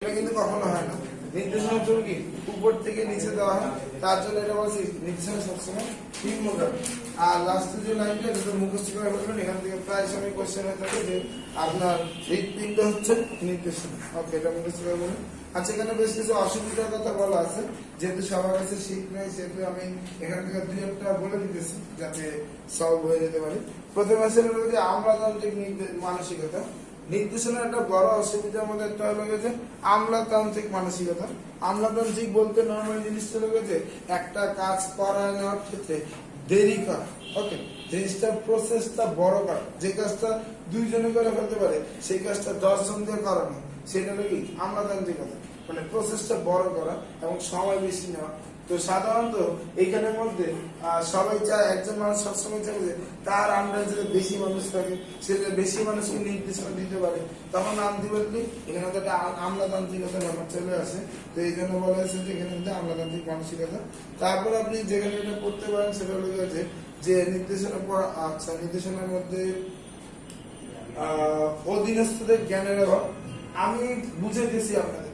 এটা কিন্তু কখনো হয় না। নির্দেশনা জন্য কি উপর থেকে নিচে দেওয়া হয়, তার জন্য এটা বলছি নির্দেশনা সবসময় ঠিক মতো। আর লাস্টের যে লাইনটা যেটা মুখস্থ করে বলবেন, এখান থেকে প্রায় সময় কোশ্চেন হয়ে থাকে যে আপনার হৃৎপিণ্ড হচ্ছে নির্দেশনা। ওকে, এটা মুখস্থ করে বলুন। আচ্ছা, এখানে বেশ কিছু অসুবিধার কথা বলা আছে, যেহেতু সবার কাছে শীত নেই সেহেতু আমি এখান থেকে দুই একটা বলে দিতেছি যাতে সলভ হয়ে যেতে পারে। প্রথমে আসলে হলো যে আমলাতান্ত্রিক মানসিকতা। নির্দেশনার একটা বড় অসুবিধার মধ্যে একটা হলো যে আমলাতান্ত্রিক মানসিকতা। আমলাতান্ত্রিক বলতে নর্মাল জিনিসটা হলো যে একটা কাজ করানোর ক্ষেত্রে দেরি করা। ওকে, জিনিসটার প্রসেসটা বড় করা, যে কাজটা দুইজনে করে ফেলতে পারে সেই কাজটা 10 জন দিয়ে করানো, সেটা হলো কি আমলাতান্ত্রিকতা। মানে প্রসেসটা বড় করা এবং সময় বেশি নেওয়া। তো সাধারণত এইখানের মধ্যে সবাই চায়, একজন মানুষ সবসময় চায় যে তার আন্ডারে যদি বেশি মানুষ থাকে, সে বেশি মানুষকে নির্দেশনা দিতে পারে, তখন আলটিমেটলি এখানে একটা আমলাতান্ত্রিকতার ব্যাপার চলে আসে। তো এই জন্য বলা হয়েছে যে এখানে মধ্যে আমলাতান্ত্রিক মানসিকতা। তারপর আপনি যেখানে এটা করতে পারেন সেটা হলো যে নির্দেশনা পড়া। আচ্ছা, নির্দেশনার মধ্যে অধীনস্থদের জ্ঞানের অভাব। আমি বুঝাইতেছি আপনাদের,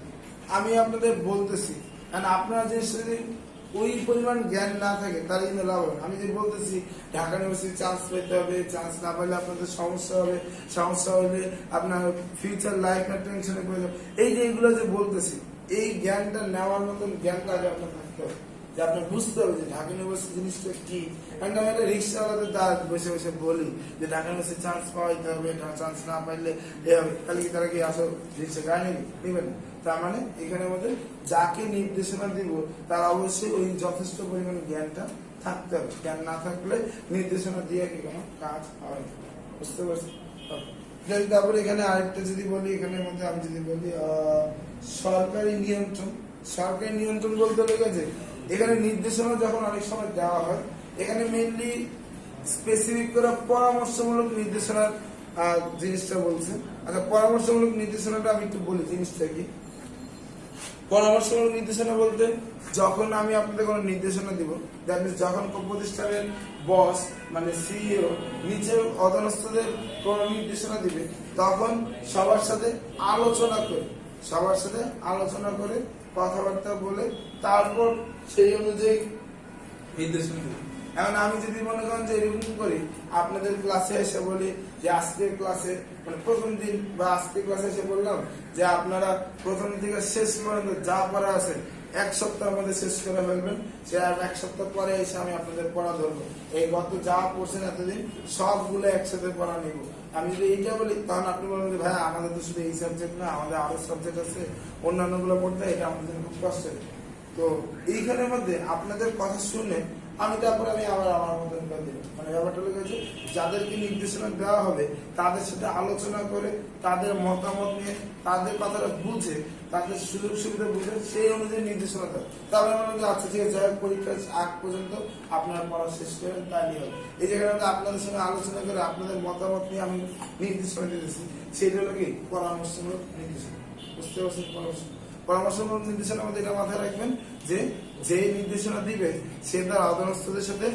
আমি আপনাদের বলতেছি, কারণ আপনারা যে ওই পরিমাণ জ্ঞান না থাকে তাহলে কিন্তু লাভ হবে। আমি যে বলতেছি ঢাকা ইউনিভার্সিটি চান্স পেতে হবে, চান্স না পেলে আপনাদের সমস্যা হবে, সমস্যা হলে আপনার ফিউচার লাইফ না টেনশনে পড়ে যাবে, এই যে এগুলো যে বলতেছি, এই জ্ঞানটা নেওয়ার মতন জ্ঞানটা আগে আপনার থাকতে হবে, যে আপনার বুঝতে হবে যে ঢাকা ইউনিভার্সিটি জিনিসটা কি। কারণ আমি একটা রিক্সাওয়ালাদের দ্বারা বসে বসে বলি যে ঢাকা ইউনিভার্সিটি চান্স পাওয়াইতে হবে, চান্স না পাইলে এ হবে, তাহলে কি তারা কি আসো রিক্সা গায়ে নেবে? নেবেন। তার মানে এখানের মধ্যে যাকে নির্দেশনা দিব তার অবশ্যই ওই যথেষ্ট পরিমাণে জ্ঞানটা থাকতে হবে। জ্ঞান না থাকলে নির্দেশনা দিয়ে কি কোনো কাজ হয় না। বুঝতে পারছি? তারপরে এখানে আরেকটা যদি বলি, এখানের মধ্যে আমি যদি বলি সরকারি নিয়ন্ত্রণ। সরকারি নিয়ন্ত্রণ বলতে লেগেছে এখানে নির্দেশনা যখন অনেক সময় দেওয়া হয়, এখানে মেইনলি স্পেসিফিক করে পরামর্শমূলক নির্দেশনার জিনিসটা বলছে। আচ্ছা, পরামর্শমূলক নির্দেশনাটা আমি একটু বলি জিনিসটা কি। পরামর্শমূলক নির্দেশনা বলতে যখন আমি আপনাদের কোনো নির্দেশনা দিব, দ্যাট মিনস যখন প্রতিষ্ঠানের বস মানে সিইও নিচের অধীনস্থদের কোনো নির্দেশনা দিবে, তখন সবার সাথে আলোচনা করে কথাবার্তা বলে তারপর সেই অনুযায়ী নির্দেশনা দিবে। এখন আমি যদি মনে করেন যে এরকম করি, আপনাদের ক্লাসে এসে বলি যে আজকের ক্লাসে মানে প্রথম দিন বা আজকের ক্লাসে এসে বললাম যে আপনারা প্রথম থেকে শেষ পর্যন্ত যা পড়া আছে 1 সপ্তাহের মধ্যে শেষ করে ফেলবেন। সে আর 1 সপ্তাহ পরে এসে আমি আপনাদের পড়া ধরবো, এই গত যা পড়ছেন এতদিন সবগুলো একসাথে পড়া নিব। আমি যদি এইটা বলি তখন আপনি বলবেন যে ভাই আমাদের তো শুধু এই সাবজেক্ট না, আমাদের আরো সাবজেক্ট আছে, অন্যান্য গুলো পড়তে এটা আমাদের খুব কষ্ট। তো এইখানের মধ্যে আপনাদের কথা শুনে আমি আবার আমার মতন করে দিলাম। মানে ব্যাপারটা লেগেছে যাদেরকে নির্দেশনা দেওয়া হবে তাদের সাথে আলোচনা করে, তাদের মতামত নিয়ে, তাদের কথাটা বুঝে, তাদের সুযোগ সুবিধা বুঝে সেই অনুযায়ী নির্দেশনা দেওয়া। তারপরে মনে হচ্ছে আচ্ছা ঠিক আছে, পরীক্ষার আগ পর্যন্ত আপনারা পড়া শেষ করেন, তাই হবে। এই জায়গাটা আপনাদের সঙ্গে আলোচনা করে আপনাদের মতামত নিয়ে আমি নির্দেশনা দিতেছি, সেটা হলো কি পরামর্শমূলক নির্দেশনা। বুঝতে পারছেন? পরামর্শমূলক নির্দেশনা আমাদের এটা মাথায় রাখবেন যে নির্দেশনা দিবে সে তার অধীনস্থদের সাথে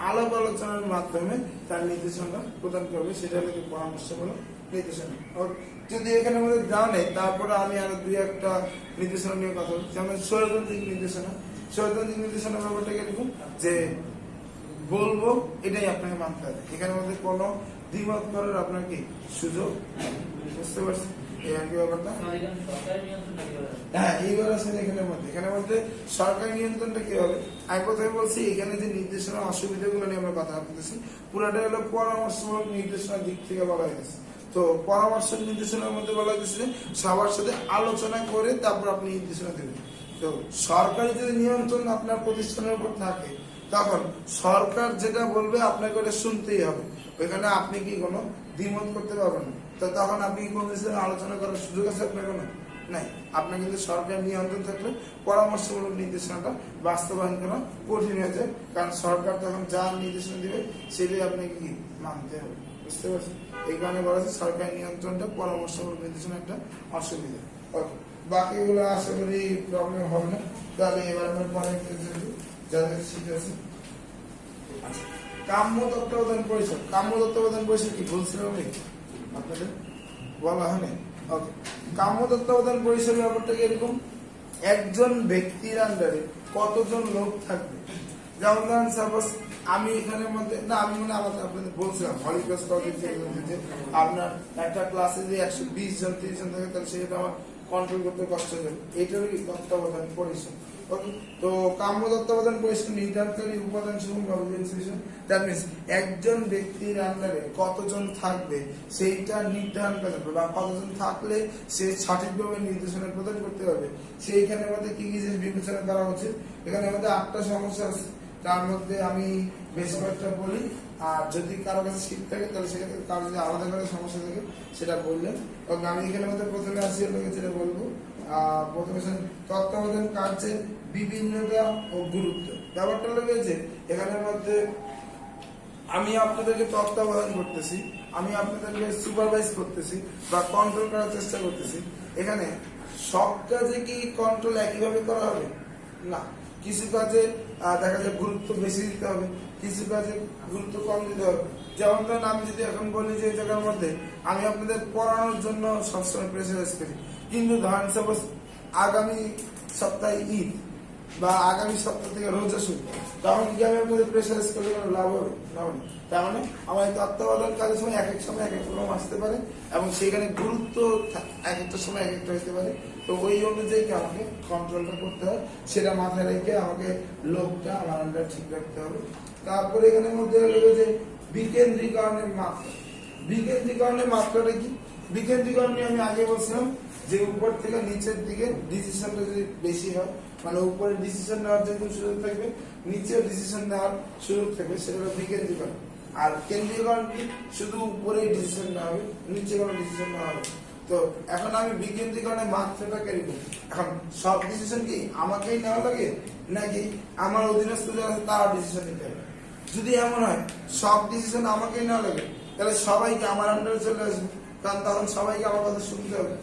আলাপ আলোচনার মাধ্যমে তার নির্দেশনা প্রদান করবে, সেটা হলো পরামর্শমূলক নির্দেশনা। যদি এখানে আমাদের দেওয়া নেই, তারপরে আমি আরো 2-1টা নির্দেশনা নিয়ে কথা বলছি। যেমন স্বৈরতান্ত্রিক নির্দেশনা। স্বৈরতান্ত্রিক নির্দেশনা ব্যাপারটা এরকম যে বলবো এটাই আপনাকে মানতে হবে, এখানের মধ্যে কোনো দ্বিমত করার আপনার কি সুযোগ নেই। বুঝতে পারছি ব্যাপারটা? হ্যাঁ, এইবার আসলে এখানের মধ্যে সরকারি নিয়ন্ত্রণটা কি হবে। আমি প্রথমে বলছি এখানে যে নির্দেশনা অসুবিধাগুলো নিয়ে আমরা কথা বলতেছি, পুরাটা হলো পরামর্শমূলক নির্দেশনার দিক থেকে বলা হয়েছে। তো পরামর্শ নির্দেশনার মধ্যে বলা হয়েছে যে সবার সাথে আলোচনা করে তারপর আপনি নির্দেশনা দেবেন। তো সরকারি যদি নিয়ন্ত্রণ আপনার প্রতিষ্ঠানের উপর থাকে, তখন সরকার যেটা বলবে আপনাকে ওটা শুনতেই হবে। ওইখানে আপনি কি কোনো দ্বিমত করতে পারবেন না। তো তখন আপনি কোন বিষয়ে আলোচনা করার সুযোগ আছে আপনার? কোনো নাই। আপনার কিন্তু সরকার নিয়ন্ত্রণ থাকলে পরামর্শমূলক নির্দেশনাটা বাস্তবায়ন করা কঠিন হয়ে যায়, কারণ সরকার তখন যা নির্দেশনা দিবে সেটাই আপনাকে কি মানতে হবে। বুঝতে পারছেন? এই কারণে বলা হচ্ছে সরকারি নিয়ন্ত্রণটা পরামর্শমূলক নির্দেশনা একটা অসুবিধা। বাকিগুলো আশা করি প্রবলেম হবে না। তাহলে এবার আমরা পরে যাদের শিখেছি কাম্য তত্ত্বাবধান পরিষদ। কাম্য তত্ত্বাবধান পরিষদ কি বলছিলাম আপনাদের বলা হয়নি? ওকে। কাম্য তত্ত্বাবধান পরিষেবার ব্যাপারটা এরকম, একজন ব্যক্তির আন্ডারে কতজন লোক থাকবে। যেমন ধরেন সাপোজ আমি এখানের মধ্যে না, আমি মনে আমাদের আপনাদের বলছিলাম হলিক্রস কলেজে যে আপনার একটা ক্লাসে যে 120 জন 30 জন থাকে, তাহলে সেটা আমার কন্ট্রোল করতে কষ্ট হবে। এইটারও কি তত্ত্বাবধান পরিষেবা। তো কাম্য তত্ত্বাবধান পরিষেবা নির্ধারণকারী উপাদান সমূহ দ্যাট মিনস একজন ব্যক্তির আন্ডারে কতজন থাকবে সেইটা নির্ধারণ করা যাবে, বা কতজন থাকলে সে সঠিকভাবে নির্দেশনা প্রদান করতে হবে, সেইখানে মধ্যে কি কি জিনিস বিবেচনা করা উচিত। এখানে আমাদের 8টা সমস্যা আছে, তার মধ্যে আমি বেশ কয়েকটা বলি, আর যদি কারো কাছে শীত থাকে তাহলে সেক্ষেত্রে কারো যদি আলাদা করে সমস্যা থাকে সেটা বললেন। এবং আমি এখানে মধ্যে প্রথমে আসি যেটা বলবো, প্রথমে তত্ত্বাবধান কার্যের বিভিন্নতা ও গুরুত্ব। ব্যাপারটা লেগেছে এখানের মধ্যে আমি আপনাদেরকে তত্ত্বাবধান করতেছি, আমি আপনাদেরকে সুপারভাইজ করতেছি বা কন্ট্রোল করার চেষ্টা করতেছি। এখানে সব কাজে কি কন্ট্রোল একইভাবে করা হবে না, কিছু কাজে দেখা যায় গুরুত্ব বেশি দিতে হবে, কিছু কাজে গুরুত্ব কম দিতে হবে। যেমন ধরেন আমি যদি এখন বলি যে এই জায়গার মধ্যে আমি আপনাদের পড়ানোর জন্য সবসময় প্রেসারাইজ করি, কিন্তু ধরেন সাপোজ আগামী সপ্তাহে ঈদ বা আগামী সপ্তাহ থেকে রোজা শুরু, তখন কি আমি আপনাদের প্রেসারাইজ করলে কোনো লাভ হবে না? তার মানে আমার তত্ত্বাবধান কাজের সময় এক এক সময় এক এক রকম আসতে পারে, এবং সেখানে গুরুত্ব এক একটা সময় এক একটা হতে পারে। তো ওই অনুযায়ী আমাকে কন্ট্রোলটা করতে হয়, সেটা মাথায় রেখে আমাকে লোকটা আমার আন্ডার ঠিক রাখতে হবে। তারপরে এখানের মধ্যে হলো যে বিকেন্দ্রীকরণের মাত্রা। বিকেন্দ্রীকরণের মাত্রাটা কি? বিকেন্দ্রীকরণ নিয়ে আমি আগে বলছিলাম যে উপর থেকে নিচের দিকে ডিসিশনটা যদি বেশি হয়, মানে উপরে ডিসিশন নেওয়ার যেরকম সুযোগ থাকবে, নিচেও ডিসিশন নেওয়ার সুযোগ থাকবে, সেটা হলো বিকেন্দ্রীকরণ। আর কেন্দ্রীকরণ কি? শুধু উপরেই ডিসিশন নেওয়া হবে, নিচে কোনো ডিসিশন নেওয়া হবে। তো এখন আমি বিকেন্দ্রীকরণের মাত্রাটা কেরিব, এখন সব ডিসিশন কি আমাকেই নেওয়া লাগে, নাকি আমার অধীনস্থ যারা আছে তারা ডিসিশন নিতে হবে? যদি এমন হয় সব ডিসিশন আমাকেই নেওয়া লাগে, তাহলে সবাইকে আমার আন্ডারে চলে আসবে, কারণ তখন সবাইকে আমার কথা শুনতে হবে।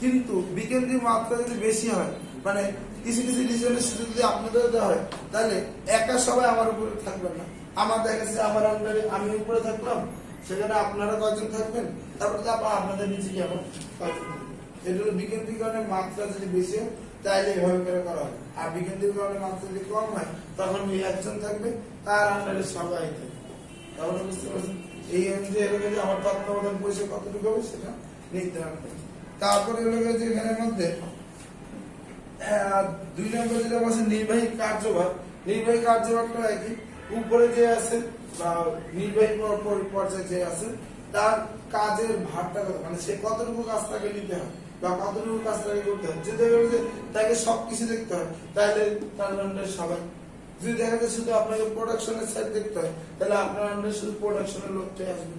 কিন্তু বিকেন্দ্রিক মাত্রা যদি বেশি হয়, মানে কিছু কিছু ডিসিশনের সুযোগ যদি আপনাদের দেওয়া হয়, তাহলে একা সবাই আমার উপরে থাকবেন না। আমার দেখা যাচ্ছে আমার আন্ডারে আমি উপরে থাকলাম, সেখানে আপনারা কয়জন থাকবেন, তারপরে তো আপনাদের নিচে কি আবার কয়জন থাকবেন। এটা হলো বিকেন্দ্রীকরণের মাত্রা যদি বেশি হয় তাহলে এভাবে করে করা হয়। আর বিকেন্দ্রীকরণের মাত্রা যদি কম হয়, তখন ওই একজন থাকবে, তার আন্ডারে সবাই থাকবে। তাহলে বুঝতে পারছেন এই অনুযায়ী আমার তত্ত্বাবধান পরিষেবা কতটুকু হবে সেটা নির্ধারণ করে। তারপরে হলো যে এখানের মধ্যে 2 নম্বর যেটা বলছে নির্বাহী কার্যভার। নির্বাহী কার্যভারটা একই, উপরে যে আছে বা নির্বাহী পর্যায়ে যে আছে তার কাজের ভারটা কত, মানে সে কতটুকু কাজ তাকে নিতে হয় বা কতটুকু কাজ তাকে করতে হয়। যদি তাকে সবকিছু দেখতে হয় তাহলে তার আন্ডারে সবাই। যদি দেখা যায় শুধু আপনাকে প্রোডাকশনের সাইড দেখতে হয়, তাহলে আপনার আন্ডারে শুধু প্রোডাকশনের লোকটাই আসবে।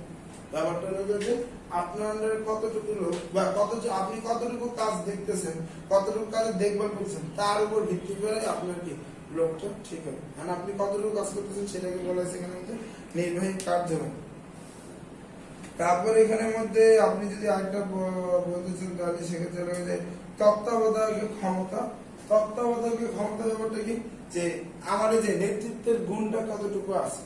ব্যাপারটা হলো যে আপনার আন্ডারে কতটুকু লোক বা আপনি কতটুকু কাজ দেখতেছেন, কতটুকু কাজে দেখভাল করছেন, তার উপর ভিত্তি করে আপনার কি লোকটা ঠিক হবে। কারণ আপনি কতটুকু কাজ করতেছেন সেটাকে বলা হয়েছে এখানে মধ্যে নির্বাহী কার্যভার। তারপর এখানের মধ্যে আপনি যদি আরেকটা বলতে চান তাহলে সেক্ষেত্রে হলো যে তত্ত্বাবধায়কের ক্ষমতা। তত্ত্বাবধায়কের ক্ষমতা ব্যাপারটা কি, যে আমার এই যে নেতৃত্বের গুণটা কতটুকু আছে,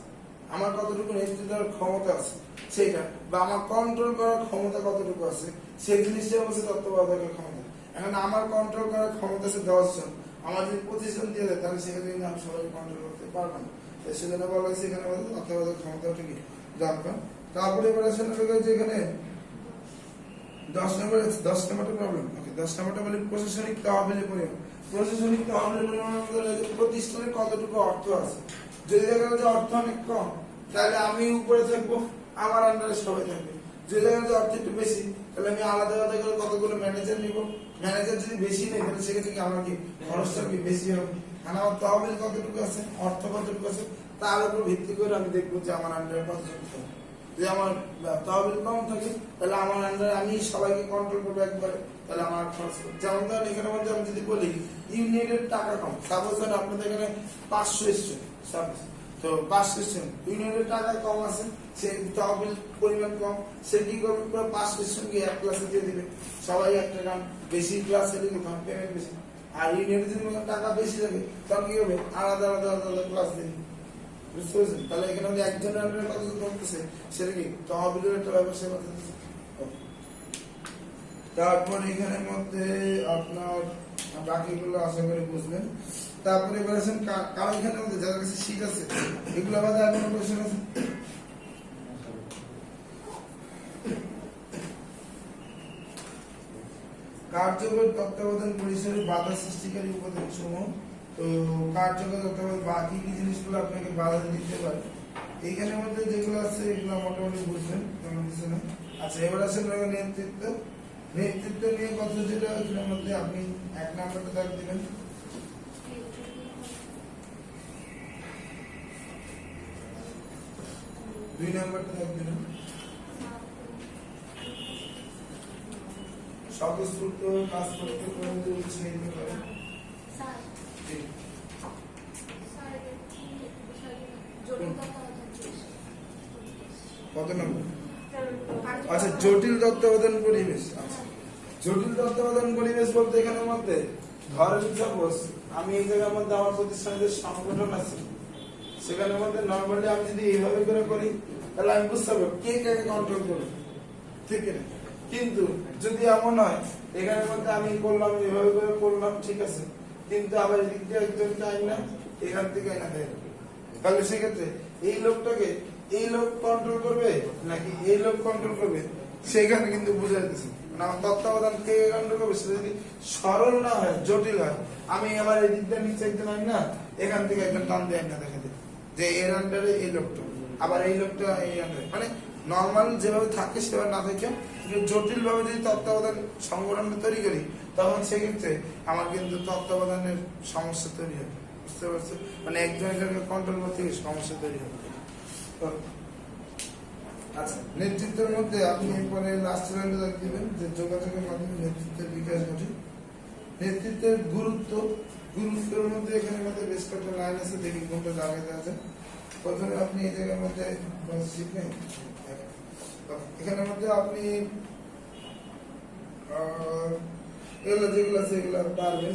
আমার কতটুকু নেতৃত্বের ক্ষমতা আছে সেটা, বা আমার কন্ট্রোল করার ক্ষমতা কতটুকু আছে, সেই জিনিসটা হচ্ছে তত্ত্বাবধায়কের ক্ষমতা। এখন আমার কন্ট্রোল করার ক্ষমতা আছে 10 জন, আমার যদি 25 জন দিয়ে দেয় তাহলে সেক্ষেত্রে কিন্তু আমি সবাই কন্ট্রোল করতে পারবো না। সেজন্য বলা হয়েছে এখানে তত্ত্বাবধায়ক ক্ষমতাটা কি দরকার। তারপরে এবার আসলে যে এখানে 10 নম্বরটা প্রবলেম। ওকে, 10 নম্বরটা বলি প্রশাসনিক তহবিলের পরিমাণ। প্রশাসনিক তহবিলের পরিমাণ প্রতিষ্ঠানের কতটুকু অর্থ আছে। যদি দেখা যায় অর্থ অনেক কম, তাহলে আমি উপরে থাকবো, আমার আন্ডারে সবাই থাকবে। যদি দেখা যায় অর্থ একটু বেশি, তাহলে আমি আলাদা আলাদা করে কতগুলো ম্যানেজার নিব। ম্যানেজার যদি বেশি নেই, তাহলে সেক্ষেত্রে আমার কি খরচটা কি বেশি হবে। কারণ আমার তহবিল কতটুকু আছে, অর্থ কতটুকু আছে, তার উপর ভিত্তি করে আমি দেখবো যে আমার আন্ডারে কতজন থাকবে। যদি আমার তহবিল কম থাকে, তাহলে আমার আন্ডারে আমি সবাইকে কন্ট্রোল করবো একবারে, তাহলে আমার খরচ করবো। যেমন ধরেন এখানে মধ্যে আমি যদি বলি ইউনিটের টাকা কম, সাপোজ ধরেন আপনাদের এখানে 500 স্টুডেন্ট, সাপোজ তো 500 স্টুডেন্ট, ইউনিটের টাকা কম আছে, সে তহবিল পরিমাণ কম, সে কি করবে, পুরো 500 স্টুডেন্টকে এক ক্লাসে দিয়ে দিবে, সবাই একটা কারণ বেশি ক্লাসে দিলে পেমেন্ট বেশি। আর ইউনিটের যদি টাকা বেশি থাকে, তখন কি হবে, আলাদা আলাদা আলাদা ক্লাস দিবে। বুঝতে পারছেন? তাহলে এখানে একজনের আন্ডারে কতজন করতেছে, সেটা কি তহবিলের একটা ব্যবস্থা করতেছে। তারপর এখানের মধ্যে আপনার বাকিগুলো আশা করি বুঝবেন। তারপরে এবার আছেন কারো এখানের মধ্যে যাদের কাছে শীট আছে এগুলো বাদে আর কোনো কোশ্চেন আছে? কার্যকর তত্ত্বাবধান পরিসরে বাধা সৃষ্টিকারী উপাদান সমূহ। তো কার্যকর তত্ত্বাবধান বাকি কি জিনিসগুলো আপনাকে বাধা দিতে পারে এইখানের মধ্যে যেগুলো আছে এগুলো মোটামুটি বুঝবেন, তেমন কিছু না। আচ্ছা, এবার আসেন নেতৃত্ব। নেতৃত্ব নিয়ে কথা যেটা এখানের মধ্যে আপনি 1 নম্বরটা দাগ দিবেন। 2 নম্বরটা দাগ দিবেন। স্বতঃস্ফূর্ত কাজ করতে করতে উৎসাহিত করে। কত নম্বর? আচ্ছা, জটিল তত্ত্বাবধান পরিবেশ। আচ্ছা, জটিল তত্ত্বাবধান পরিবেশ বলতে এখানের মধ্যে ধরেন সাপোজ আমি এই জায়গার মধ্যে আমার প্রতিষ্ঠানের সংগঠন আছে, সেখানের মধ্যে নর্মালি আমি যদি এইভাবে করে করি তাহলে আমি বুঝতে পারবো কে কাকে কন্ট্রোল করবে, ঠিক আছে? কিন্তু যদি এমন হয় এখানের মধ্যে আমি করলাম এভাবে করে করলাম, ঠিক আছে, কিন্তু আবার এদিক দিয়ে একজনকে আইনা এখান থেকে আইনা দেয়, তাহলে সেক্ষেত্রে এই লোকটাকে এই লোক কন্ট্রোল করবে নাকি এই লোক কন্ট্রোল করবে, সেখানে কিন্তু বুঝা যাচ্ছে। মানে আমার তত্ত্বাবধান কে কন্ট্রোল করবে সেটা যদি সরল না হয়, জটিল হয়, আমি আবার এই দিকটা নিচে একজন আইন না এখান থেকে একজন টান দিয়ে আইনা দেখা যায় যে এর আন্ডারে এই লোকটা, আবার এই লোকটা এই আন্ডারে, মানে নর্মাল যেভাবে থাকে সেভাবে না থাকে জটিল ভাবে যদি তত্ত্বাবধান সংগঠনটা তৈরি করি তখন সেক্ষেত্রে আমার কিন্তু তত্ত্বাবধানের সমস্যা তৈরি হবে, বুঝতে পারছো? মানে একজন একজনকে কন্ট্রোল করতে গিয়ে সমস্যা তৈরি হবে। আচ্ছা, নেতৃত্বের মধ্যে আপনি এরপরে লাস্ট লাইনে দিবেন যে যোগাযোগের মাধ্যমে নেতৃত্বের বিকাশ ঘটে। নেতৃত্বের গুরুত্বের মধ্যে এখানে মধ্যে বেশ কয়েকটা লাইন আছে, দেখি কোনটা জায়গাতে আছে। প্রথমে আপনি এই জায়গার মধ্যে শিখবেন, এখানের মধ্যে আপনি এগুলো যেগুলো আছে এগুলো পারবেন।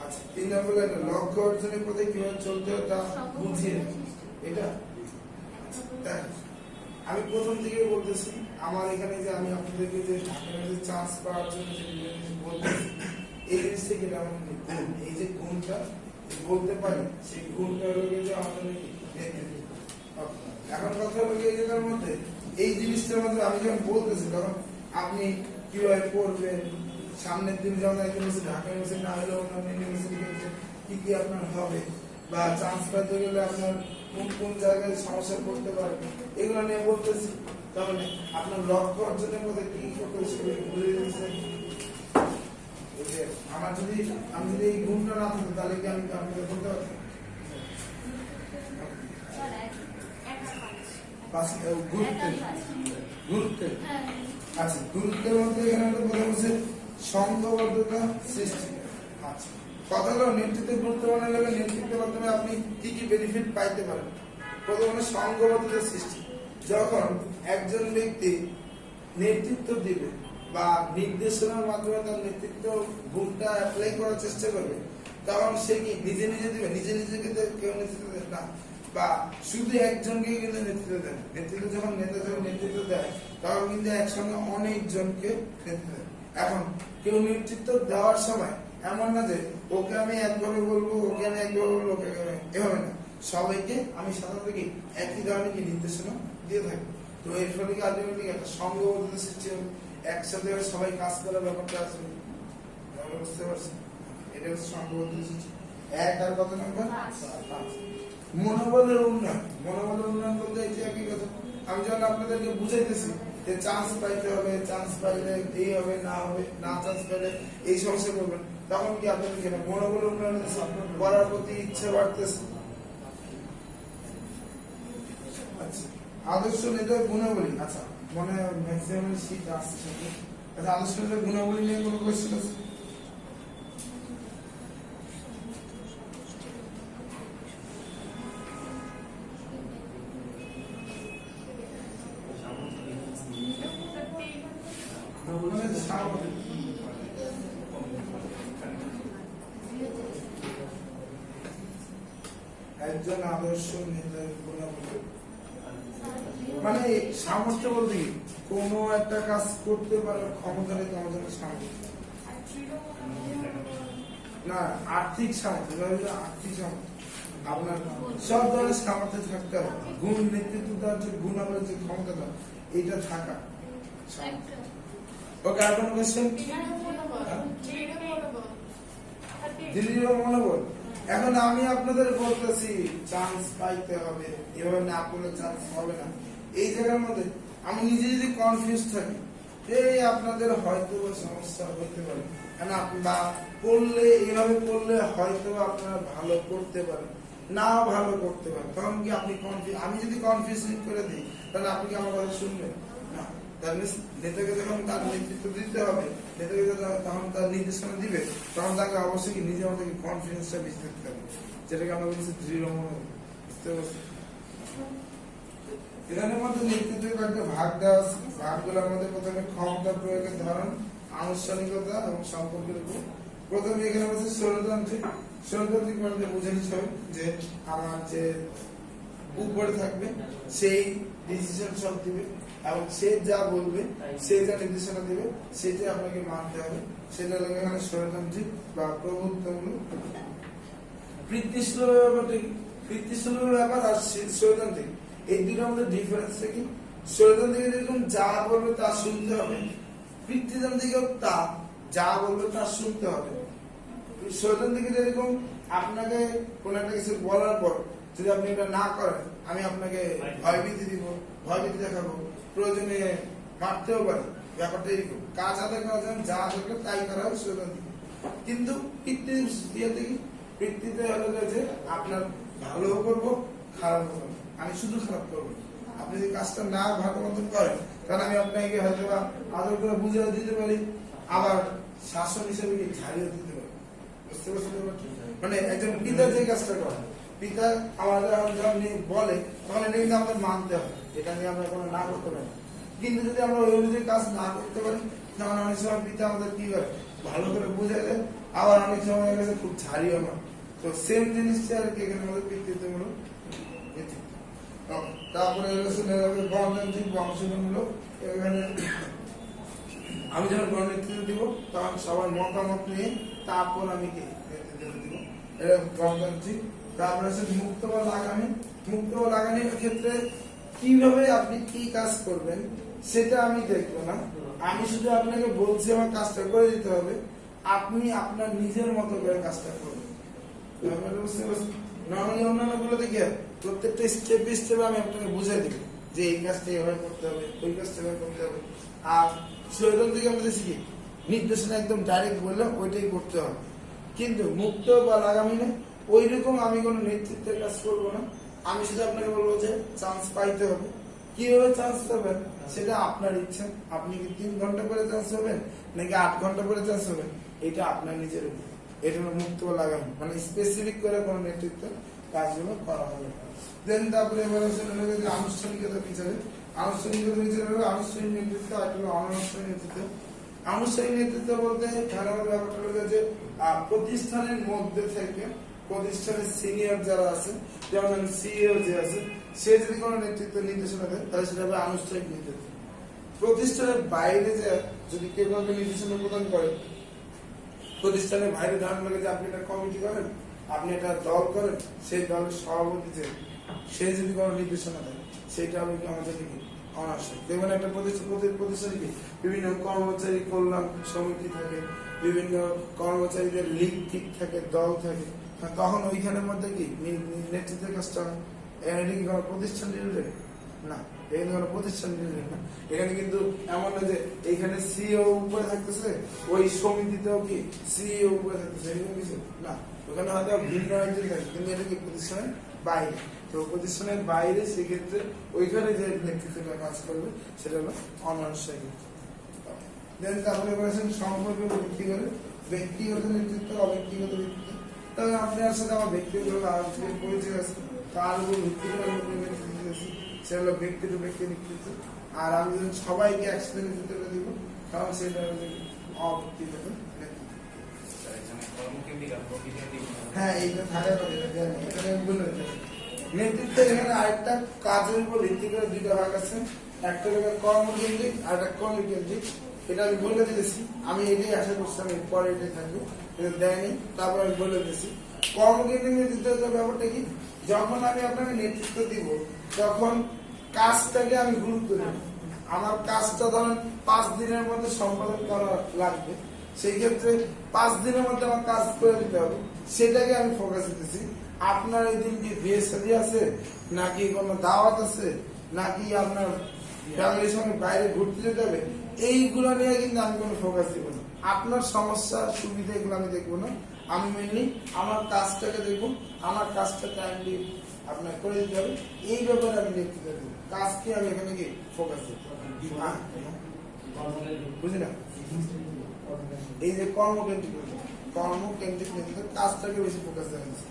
আচ্ছা, 3 নম্বর লাইন লক্ষ্য অর্জনের পথে কিভাবে চলতে হয় তা বুঝিয়ে এটা। আমি প্রথম থেকে বলতেছি আমার এখানে যে আমি আপনাদেরকে যে চান্স পাওয়ার জন্য যে বলতেছি এই জিনিস থেকে আমার গুণ, এই যে গুণটা বলতে পারি সেই গুণটা হলো যে আমাদের এখন কথা হলো এই জায়গার মধ্যে এই জিনিসটার মধ্যে আমি যখন বলতেছি তখন আপনি কিভাবে পড়বেন, সামনের দিন যেমন ইউনিভার্সিটি ঢাকা ইউনিভার্সিটি না হলেও অন্যান্য ইউনিভার্সিটি কি কি আপনার হবে বা চান্স পেতে গেলে আপনার কোন কোন জায়গায় সমস্যা পড়তে পারে এগুলো নিয়ে বলতেছি। তাহলে আপনার লক্ষ্য অর্জনের মধ্যে কি করতে সেগুলো বুঝে দিচ্ছে। আমার যদি আমি যদি এই গুণটা না থাকতো তাহলে কি আমি আপনাকে বলতে পারতাম? গুরুত্বের আচ্ছা, গুরুত্বের মধ্যে এখানে কথা বলছে সংঘবদ্ধতা সৃষ্টি। আচ্ছা, কথা হলো নেতৃত্বের গুরুত্ব বানানো গেলে নেতৃত্বের মাধ্যমে আপনি কি কি বেনিফিট পাইতে পারেন। প্রথমে সংঘবদ্ধতা সৃষ্টি, যখন একজন ব্যক্তি নেতৃত্ব দিবে বা নির্দেশনার মাধ্যমে তার নেতৃত্ব গুণটা অ্যাপ্লাই করার চেষ্টা করবে তখন সে কি নিজে নিজে দিবে, নিজে নিজে কিন্তু কেউ নেতৃত্ব দেয় না, বা শুধু একজনকে কিন্তু নেতৃত্ব দেয়। নেতৃত্ব যখন নেতা যখন নেতৃত্ব দেয় তখন কিন্তু একসঙ্গে অনেকজনকে নেতৃত্ব দেয়। এখন কেউ নেতৃত্ব দেওয়ার সময় এমন না যে ওকে আমি একভাবে বলবো, ওকে আমি একভাবে বলবো, ওকে এভাবে না, সবাইকে আমি সাধারণত কি একই ধরনের কি নির্দেশনা দিয়ে থাকি। তো এর ফলে কি আলটিমেটলি একটা সংঘবদ্ধতা সৃষ্টি হবে, একসাথে সবাই কাজ করার ব্যাপারটা আসবে, বুঝতে পারছেন? এটা হচ্ছে সংঘবদ্ধতা সৃষ্টি। 1 আর কত নম্বর? 5। মনোবলের উন্নয়ন। মনোবলের উন্নয়ন বলতে এই যে একই কথা আমি যখন আপনাদেরকে বুঝাইতেছি যে চান্স পাইতে হবে, চান্স পাইলে এই হবে না হবে, না চান্স পেলে এই সমস্যা করবেন, তখন কি আপনাদের মনোবল উন্নয়ন করার প্রতি ইচ্ছে বাড়তেছে। আচ্ছা, আদর্শ নেতার গুণাবলী। আচ্ছা, মনে হয় ম্যাক্সিমাম শীত আসছে। আচ্ছা, আদর্শ নেতার গুণাবলী নিয়ে কোনো কোয়েশ্চেন আছে? একজন আদর্শ নেতার গুণাবলী মানে সামর্থ্য বলতে কি কোনো একটা কাজ করতে পারার ক্ষমতা নেই তোমার জন্য সামর্থ্য না, আর্থিক সামর্থ্য, আর্থিক সামর্থ্য আপনার সব ধরনের সামর্থ্য থাকতে হবে। গুণ, নেতৃত্ব দেওয়ার যে গুণ, আপনার যে ক্ষমতাটা এটা থাকা। ওকে, আর কোনো কোশ্চেন? দৃঢ় মনোবল। এখন আমি আপনাদের বলতেছি চান্স পাইতে হবে, এভাবে না করলে চান্স হবে না। এই জায়গার মধ্যে আমি নিজে যদি কনফিউজ থাকি, এই আপনাদের হয়তো সমস্যা হতে পারে, বা করলে এভাবে করলে হয়তো আপনারা ভালো করতে পারেন, নাও ভালো করতে পারেন। তখন কি আপনি আমি যদি কনফিউশন করে দিই, তাহলে আপনি কি আমার কথা শুনবেন না? নেতাকে যখন তার নেতৃত্ব দিতে হবে, নেতাকে তখন তার নির্দেশনা দিবে, তখন তাকে অবশ্যই কি নিজের মধ্যে কনফিডেন্সটা বেশি থাকতে হবে, যেটাকে আমরা বলছি দৃঢ় মনোবল। বুঝতে পারছি? এখানের মধ্যে নেতৃত্বের কয়েকটা ভাগ দেওয়া আছে। ভাগগুলোর মধ্যে প্রথমে ক্ষমতা প্রয়োগের ধরন, আনুষ্ঠানিকতা এবং সম্পর্কের উপর। প্রথমে এখানে বলছে ষড়যন্ত্রিক। ষড়যন্ত্রিক মানে বুঝে নিতে হবে যে আমার যে উপরে থাকবে সেই ডিসিশন সব দিবে, এবং সে যা বলবে, সে যা নির্দেশনা দিবে, সেটাই আপনাকে মানতে হবে। সেটা লাগে এখানে ষড়যন্ত্রিক বা প্রভুত্বমূলক। পিতৃসুলভ ব্যাপারটা কি? পিতৃসুলভ ব্যাপার আর ষড়যন্ত্রিক, এই দুটোর মধ্যে ডিফারেন্স কি? ষড়যন্ত্রিক যেরকম যা বলবে তা শুনতে হবে, পিতৃতান্ত্রিক তা যা বলবে তা শুনতে হবে। ষড়যন্ত্রিক যেরকম আপনাকে কোন একটা কিছু বলার পর যদি আপনি এটা না করেন, আমি আপনাকে ভয়ভীতি দিব, ভয়ভীতি দেখাবো, প্রয়োজনে মারতেও পারি। ব্যাপারটা এরকম, কাজ আদায় করার জন্য যা দরকার তাই করা হয় ষড়যন্ত্রিক। কিন্তু পিতৃতে হলো যে আপনার ভালো করবো, খারাপ করবো, আমি শুধু খারাপ করবো। আপনি যদি কাজটা না ভালো মতন করেন, কারণ আমি আপনাকে হয়তো বা আদর করে বুঝিয়ে দিতে পারি, আবার শাসন হিসেবে কি ঝাড়িয়ে দিতে পারি। বুঝতে পারছেন? মানে একজন পিতা যে কাজটা করে, পিতা আমাদের যখন বলে, তখন এটা কিন্তু আমাদের মানতে হবে, এটা নিয়ে আমরা কোনো না করতে পারি। কিন্তু যদি আমরা ওই অনুযায়ী কাজ না করতে পারি, তখন অনেক সময় পিতা আমাদের কি করে ভালো করে বুঝাই দেয়, আবার অনেক সময় কাছে খুব ঝাড়িও না। তো সেম জিনিসটা আর কি এখানে আমাদের পিতৃত্বমূলক। তারপরে গণতান্ত্রিক বংশগণমূলক। এখানে আমি যখন গণনেতৃত্ব দিব, তখন সবার মতামত নিয়ে তারপর আমি কি নেতৃত্ব দিব, এটা গণতান্ত্রিক। তারপরে আছে মুক্ত বা লাগামী। মুক্ত বা লাগামীর ক্ষেত্রে কিভাবে আপনি কি কাজ করবেন সেটা আমি দেখবো না, আমি শুধু আপনাকে বলছি আমার কাজটা করে দিতে হবে, আপনি আপনার নিজের মতো করে কাজটা করবেন। নর্মালি অন্যান্য গুলোতে কি হয়, প্রত্যেকটা স্টেপে স্টেপে আমি আপনাকে বুঝাই দিব যে এই কাজটা এভাবে করতে হবে, ওই কাজটা এভাবে করতে হবে। আর ষড়যন্ত্র থেকে আমাদের শিখি নির্দেশনা একদম ডাইরেক্ট বললে ওইটাই করতে হবে। কিন্তু মুক্ত বা লাগামী না, ওই রকম আমি কোনো নেতৃত্বের কাজ করবো না, আমি শুধু আপনাকে বলবো যে চান্স পাইতে হবে। কিভাবে চান্স পাবেন সেটা আপনার ইচ্ছা, আপনি কি 3 ঘন্টা করে চান্স পাবেন নাকি 8 ঘন্টা করে চান্স পাবেন, এটা আপনার নিজের উপর। এটা হলো মুক্ত বা লাগামী, মানে স্পেসিফিক করে কোনো নেতৃত্ব কাজগুলো করা হবে। দেন তারপরে এবার আনুষ্ঠানিকতা বিচারে। আনুষ্ঠানিকতা বিচারে হলো আনুষ্ঠানিক নেতৃত্ব আর হলো অনানুষ্ঠানিক নেতৃত্ব। আনুষ্ঠানিক নেতৃত্ব বলতে খেলার ব্যাপারটা হলো যে প্রতিষ্ঠানের মধ্যে থেকে প্রতিষ্ঠানের সিনিয়র যারা আছে, যেমন সিইও যে আছে, সে যদি কোনো নেতৃত্ব নির্দেশনা দেয় তাহলে সেটা হবে আনুষ্ঠানিক নেতৃত্ব। প্রতিষ্ঠানের বাইরে যে যদি কেউ কাউকে নির্দেশনা প্রদান করে, প্রতিষ্ঠানের বাইরে ধারণ লাগে যে আপনি একটা কমিটি করেন, আপনি একটা দল করেন, সেই দলের সভাপতি যে সে যদি কোনো নির্দেশনা দেয়, সেটা হবে কি আমাদের কি অনানুষ্ঠানিক। দেখবেন একটা প্রতিষ্ঠানে কি বিভিন্ন কর্মচারী কল্যাণ সমিতি থাকে, বিভিন্ন কর্মচারীদের লীগ ঠিক থাকে, দল থাকে, তখন ওইখানের মধ্যে কি নেতৃত্বের কাজটা এখানে কি কোনো প্রতিষ্ঠান রিলেটেড না, এখানে কোনো প্রতিষ্ঠান রিলেটেড না। এখানে কিন্তু এমন না যে এইখানে সিইও উপরে থাকতেছে, ওই সমিতিতেও কি সিইও উপরে থাকতেছে, এরকম কিছু না। ওখানে হয়তো ভিন্ন একজন থাকে, কিন্তু এটা কি প্রতিষ্ঠানের বাইরে। তো প্রতিষ্ঠানের বাইরে সেক্ষেত্রে ওইখানে যে নেতৃত্বটা কাজ করবে সেটা হলো অনানুষ্ঠানিক। দেন তারপরে বলেছেন সম্পর্ক ভিত্তি করে ব্যক্তিগত নেতৃত্ব, অব্যক্তিগত নেতৃত্ব। তবে আপনার সাথে আমার ব্যক্তিগত পরিচয় আছে, তার উপর ভিত্তি করে নেতৃত্ব দিয়েছি, সেটা হলো ব্যক্তি টু ব্যক্তি নেতৃত্ব। আর আমি যখন সবাইকে একসাথে নেতৃত্বটা দিব, তখন সেটা হলো অব্যক্তিগত নেতৃত্ব। হ্যাঁ, এইটা থাকার কথা, এখানে ভুল হয়েছে। নেতৃত্বের এখানে আরেকটা কাজের উপর ভিত্তি করে দুইটা ভাগ আছে, একটা হলো কর্মকেন্দ্রিক আর একটা কর্মকেন্দ্রিক। এটা আমি বলে দিয়েছি, আমি এটাই আশা করছিলাম এরপরে এটাই থাকবে, এটা দেয়নি, তারপর আমি বলে দিয়েছি। কর্মকেন্দ্রিক নেতৃত্বের ব্যাপারটা কি, যখন আমি আপনাকে নেতৃত্ব দিব তখন কাজটাকে আমি গুরুত্ব দেব। আমার কাজটা ধরেন 5 দিনের মধ্যে সম্পাদন করা লাগবে, সেই ক্ষেত্রে 5 দিনের মধ্যে আমার কাজ করে দিতে হবে, সেটাকে আমি ফোকাস দিতেছি। আপনার এই দিন কি বিয়ে শাদী আছে, নাকি কোনো দাওয়াত আছে, নাকি আপনার ফ্যামিলির সঙ্গে বাইরে ঘুরতে যেতে হবে, এইগুলো নিয়ে কিন্তু আমি কোনো ফোকাস দিব না। আপনার সমস্যা সুবিধা এগুলো আমি দেখবো না, আমি মেনলি আমার কাজটাকে দেখবো, আমার কাজটা টাইমলি আপনার করে দিতে হবে, এই ব্যাপারে আমি নেতৃত্ব দেবো। কাজকে আমি এখানে কি ফোকাস দেবো, বুঝলি না? এই যে কর্মকেন্দ্রিক নেতৃত্ব, কাজটাকে বেশি ফোকাস দেওয়া হয়েছে।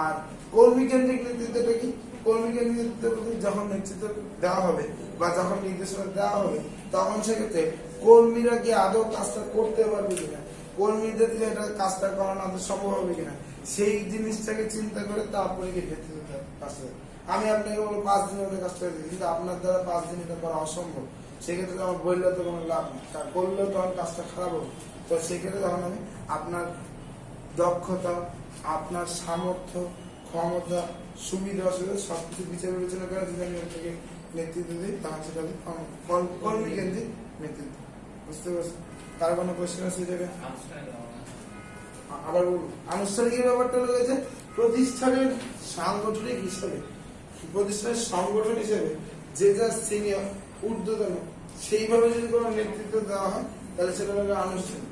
আর কর্মী কেন্দ্রিক নেতৃত্বটা কি, কর্মী কেন্দ্রিক নেতৃত্ব যখন নেতৃত্ব দেওয়া হবে বা যখন নির্দেশনা দেওয়া হবে, তখন সেক্ষেত্রে কর্মীরা কি আদৌ কাজটা করতে পারবে কিনা, কর্মীদের দিয়ে এটা কাজটা করানো আদৌ সম্ভব হবে কিনা, সেই জিনিসটাকে চিন্তা করে তারপরে কি নেতৃত্ব কাজটা। আমি আপনাকে বলবো 5 দিনের মধ্যে কাজটা করে দিই, কিন্তু আপনার দ্বারা 5 দিন এটা করা অসম্ভব, সেক্ষেত্রে আমার বললে তো কোনো লাভ নেই, করলেও তখন কাজটা খারাপ হবে। তো সেক্ষেত্রে তখন আমি আপনার দক্ষতা, আপনার সামর্থ্য, ক্ষমতা, সুবিধা অসুবিধা সবকিছু বিচার বিবেচনা করে যদি আমি ওটাকে নেতৃত্ব দিই, তখন সেটা কর্মী কেন্দ্রিক নেতৃত্ব। বুঝতে পারছি? তার কোনো কোয়েশ্চেন আছে এটাকে? আবার বলুন, আনুষ্ঠানিক ব্যাপারটা রয়েছে প্রতিষ্ঠানের সাংগঠনিক হিসাবে, প্রতিষ্ঠানের সংগঠন হিসেবে যে যা সিনিয়র ঊর্ধ্বতন সেইভাবে যদি কোনো নেতৃত্ব দেওয়া হয় তাহলে সেটা হবে আনুষ্ঠানিক।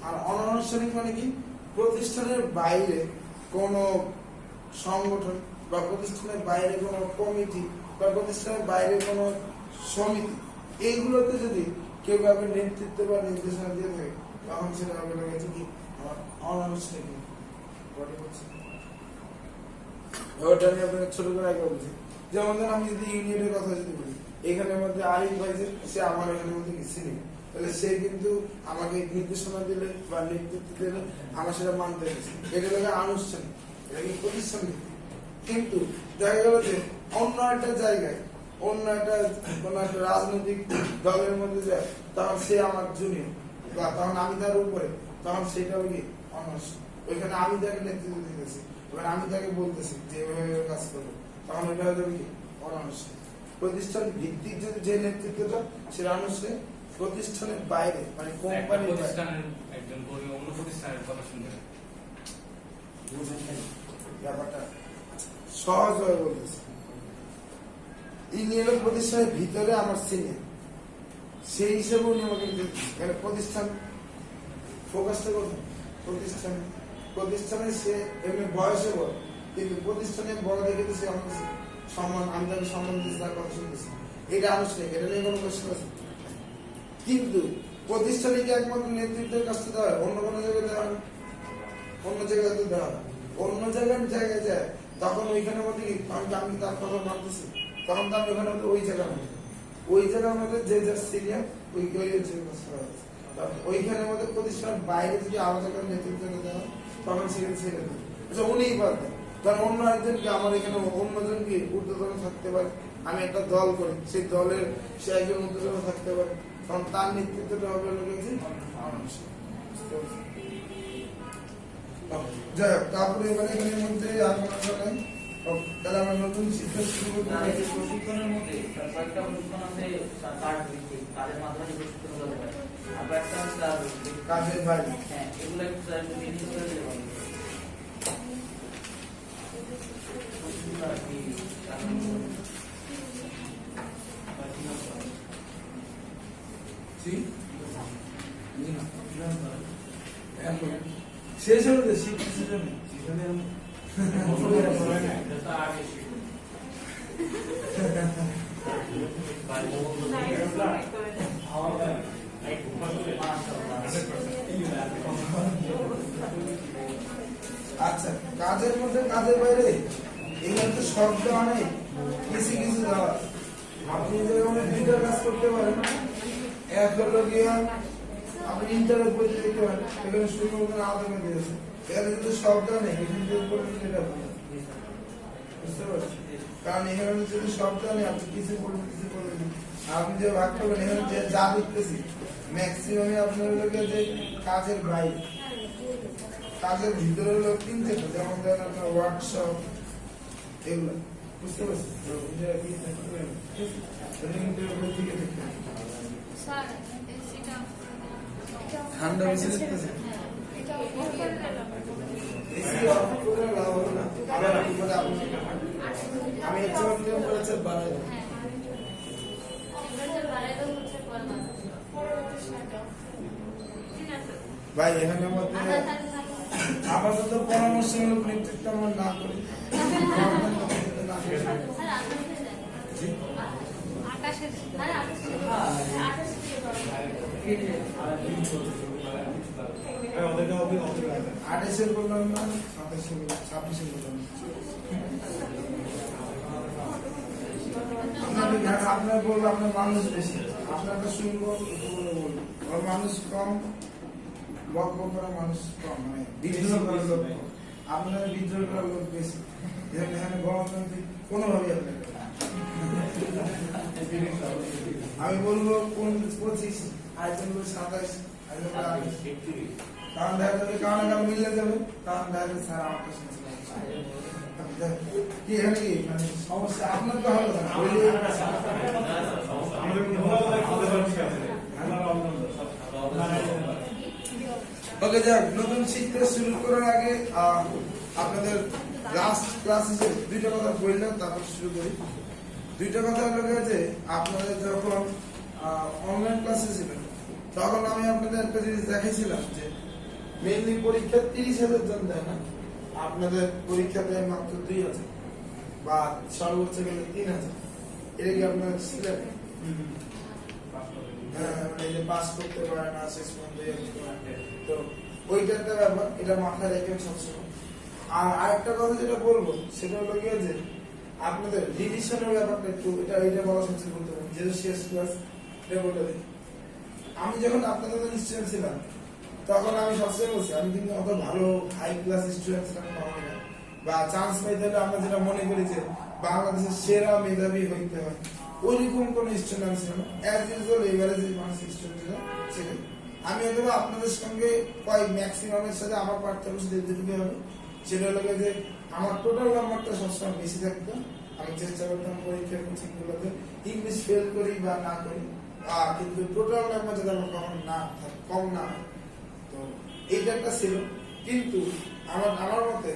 আর অনানুষ্ঠানিক মানে কি, প্রতিষ্ঠানের বাইরে কোনো সংগঠন বা প্রতিষ্ঠানের বাইরে কোনো কমিটি বা প্রতিষ্ঠানের বাইরে কোনো সমিতি, এইগুলোতে যদি কেউ কাউকে নেতৃত্ব বা নির্দেশনা দিয়ে থাকে তখন সেটা হবে গেছে কি আমার অনানুষ্ঠানিক। ওটা আমি আপনাকে ছোট করে আগে বলছি, যেমন ধরেন আমি যদি ইউনিয়নের কথা যদি বলি, এখানের মধ্যে আরিফ ভাই সে আমার এখানের মধ্যে সিনিয়র, তাহলে সে কিন্তু আমাকে নির্দেশনা দিলে বা নেতৃত্ব দিলে আমার সেটা মানতে হয়েছে, এটা লাগে আনুষ্ঠানিক, এটা কি প্রতিষ্ঠান। কিন্তু দেখা গেল যে অন্য একটা জায়গায়, অন্য একটা কোনো একটা রাজনৈতিক দলের মধ্যে যায়, তখন সে আমার জুনিয়র বা তখন আমি তার উপরে, তখন সেটা কি অনানুষ্ঠানিক। ওইখানে আমি তাকে নেতৃত্ব দিতেছি, এবার আমি তাকে বলতেছি যে এভাবে কাজ করবো, তখন ওইটা হয়ে যাবে কি অনানুষ্ঠানিক। প্রতিষ্ঠান ভিত্তিক যদি যে নেতৃত্বটা সেটা আনুষ্ঠানিক, প্রতিষ্ঠানের বাইরে মানে কোম্পানির একজন কর্মী অন্য প্রতিষ্ঠানের কথা শুনবে, ব্যাপারটা সহজ হয়ে বলতেছে। ইউনিয়নের প্রতিষ্ঠানের ভিতরে আমার সিনিয়র, সেই হিসেবে উনি আমাকে মানে প্রতিষ্ঠান ফোকাসটা করবেন প্রতিষ্ঠানে সে এমনি বয়সে বড়, কিন্তু প্রতিষ্ঠানে বড় দেখে তো সে আমাকে সম্মান, আমি তাকে সম্মান দিচ্ছি, তার কথা শুনতেছি, এটা আনুষ্ঠানিক, এটা নিয়ে কোনো কোশ্চেন আছে। কিন্তু প্রতিষ্ঠানে কি একমাত্র নেতৃত্বের কাছে দেওয়া হয়, অন্য কোনো জায়গায় দেওয়া হয়, অন্য জায়গায় তো দেওয়া হয়, অন্য জায়গায় যায়, তখন ওইখানের মধ্যে কি আমি তার কথা মানতেছি, তখন তো আমি ওখানে ওই জায়গার মধ্যে যে যার সিনিয়র ওইখানের মধ্যে প্রতিষ্ঠানের বাইরে যদি আলাদা করে নেতৃত্ব দেওয়া হয়, তখন সেখানে ছেড়ে দেয়, আচ্ছা উনিই পারতেন, কারণ অন্য একজনকে আমার এখানে অন্যজনকে ঊর্ধ্বতন থাকতে পারে, আমি একটা দল করি, সেই দলের সে একজন ঊর্ধ্বতন থাকতে পারে, তখন তার নেতৃত্বটা হবে লেগেছে যাই হোক। তারপরে এবারে এখানের মধ্যে আর কোনো নাই, তাহলে আমরা নতুন শিক্ষা শুরু করতে পারি। প্রশিক্ষণের মধ্যে কয়েকটা প্রশিক্ষণ আছে, কাজের মাধ্যমে প্রশিক্ষণ হতে পারে, আবার একটা হচ্ছে কাজের বাইরে, হ্যাঁ এগুলো একটু স্যার একটু নির্দিষ্ট করে দিতে পারবেন। শেষ হলো তো শিক্ষা আচ্ছা, কাজের মধ্যে কাজের বাইরে এখানে তো শব্দ অনেক কিছু দেওয়া, আপনি যেমন দুইটা কাজ করতে পারেন, এক হলো গিয়ে আপনি ইন্টারনেট বইতে দেখতে পারেন, এখানে শুরু করবেন আলাদা করে দিয়েছে, এখানে কিন্তু শব্দ নেই, এখানে বুঝতে পারছি? কারণ এখানে যদি সব জানি আপনি কিছু করবেন না। আপনি যে ভাগ করবেন এখানে যে যা দেখতেছি ম্যাক্সিমামই আপনার লোকের যে কাজের বাইরে, কাজের ভিতরে হলো 3 থেকে, যেমন ধরেন আপনার ওয়ার্কশপ এগুলো, বুঝতে পারছি? এটা কি থাকবে? ঠান্ডা বেশি লাগতেছে, এসি অফ করে লাভ হবে না। আমি এক্সপেরিমেন্ট করেছি বানাই দেব। ভাই এখানে মধ্যে আপাতত পরামর্শমূলক নেতৃত্ব আমরা না করি। আঠাশের বললাম না, 26 বললাম। আপনার বলবো আপনার মানুষ বেশি, আপনারটা শুনবো, আর মানুষ কম, বকব করা মানুষ কম, মানে বিদ্রোহ করার লোক কম। আপনার বিদ্রোহ করার লোক বেশি। এখানে গণতান্ত্রিক কোনোভাবেই আপনার আমি বলবো 25, আরেকজন বলবো 27, আরেকজন 28। কারণ দেখা যাবে কারণ মিলে যাবে, কারণ দেখা যাবে স্যার আমারটা শুনছে কি এখানে কি মানে সমস্যা আপনার তো হবে না। ওকে, যাক, নতুন শিক্ষা শুরু করার আগে আপনাদের লাস্ট ক্লাস হিসেবে 2টা কথা বললাম, তারপর শুরু করি। 2টা কথা হলো যে আপনাদের যখন অনলাইন ক্লাসে ছিলেন তখন আমি আপনাদের একটা জিনিস দেখাইছিলাম যে মেইনলি পরীক্ষা 30,000 জন দেয় না, আপনাদের পরীক্ষা দেয় মাত্র 2,000 বা সর্বোচ্চ গেলে 3,000। এটা কি আপনার ছিলেন? পাস করতে পারে না শেষ পর্যন্ত, তো ওইটা একটা ব্যাপার, এটা মাথায় রেখে সবসময়। আর আরেকটা কথা যেটা বলবো সেটা হলো গিয়ে যে আপনাদের রিভিশনের ব্যাপারটা একটু এটা বলা সবচেয়ে গুরুত্বপূর্ণ, যেহেতু শেষ ক্লাস এটা বলে দিই। আমি যখন আপনাদের স্টুডেন্ট ছিলাম তখন আমি সবসময় বলছি আমি কিন্তু অত ভালো হাই ক্লাস স্টুডেন্ট ছিলাম পাবো না, বা চান্স পাইতে হলে আমরা যেটা মনে করি যে বাংলাদেশের সেরা মেধাবী হইতে হয়, ওইরকম কোন স্টুডেন্ট ছিল না। অ্যাজ ইউজুয়াল এভারেজ মানুষ স্টুডেন্ট ছিল সেটাই। আমি হয়তো আপনাদের সঙ্গে ম্যাক্সিমামের সাথে আমার পার্থক্য যেটুকু হবে সেটা হলো যে আমার টোটাল নাম্বারটা সবসময় বেশি থাকতো। আমি চেষ্টা করতাম পরীক্ষার কোচিং গুলোতে ইংলিশ ফেল করি বা না করি, কিন্তু টোটাল নাম্বার যাতে আমার কখন না কম না হয়, তো এইটা একটা ছিল। কিন্তু আমার মতে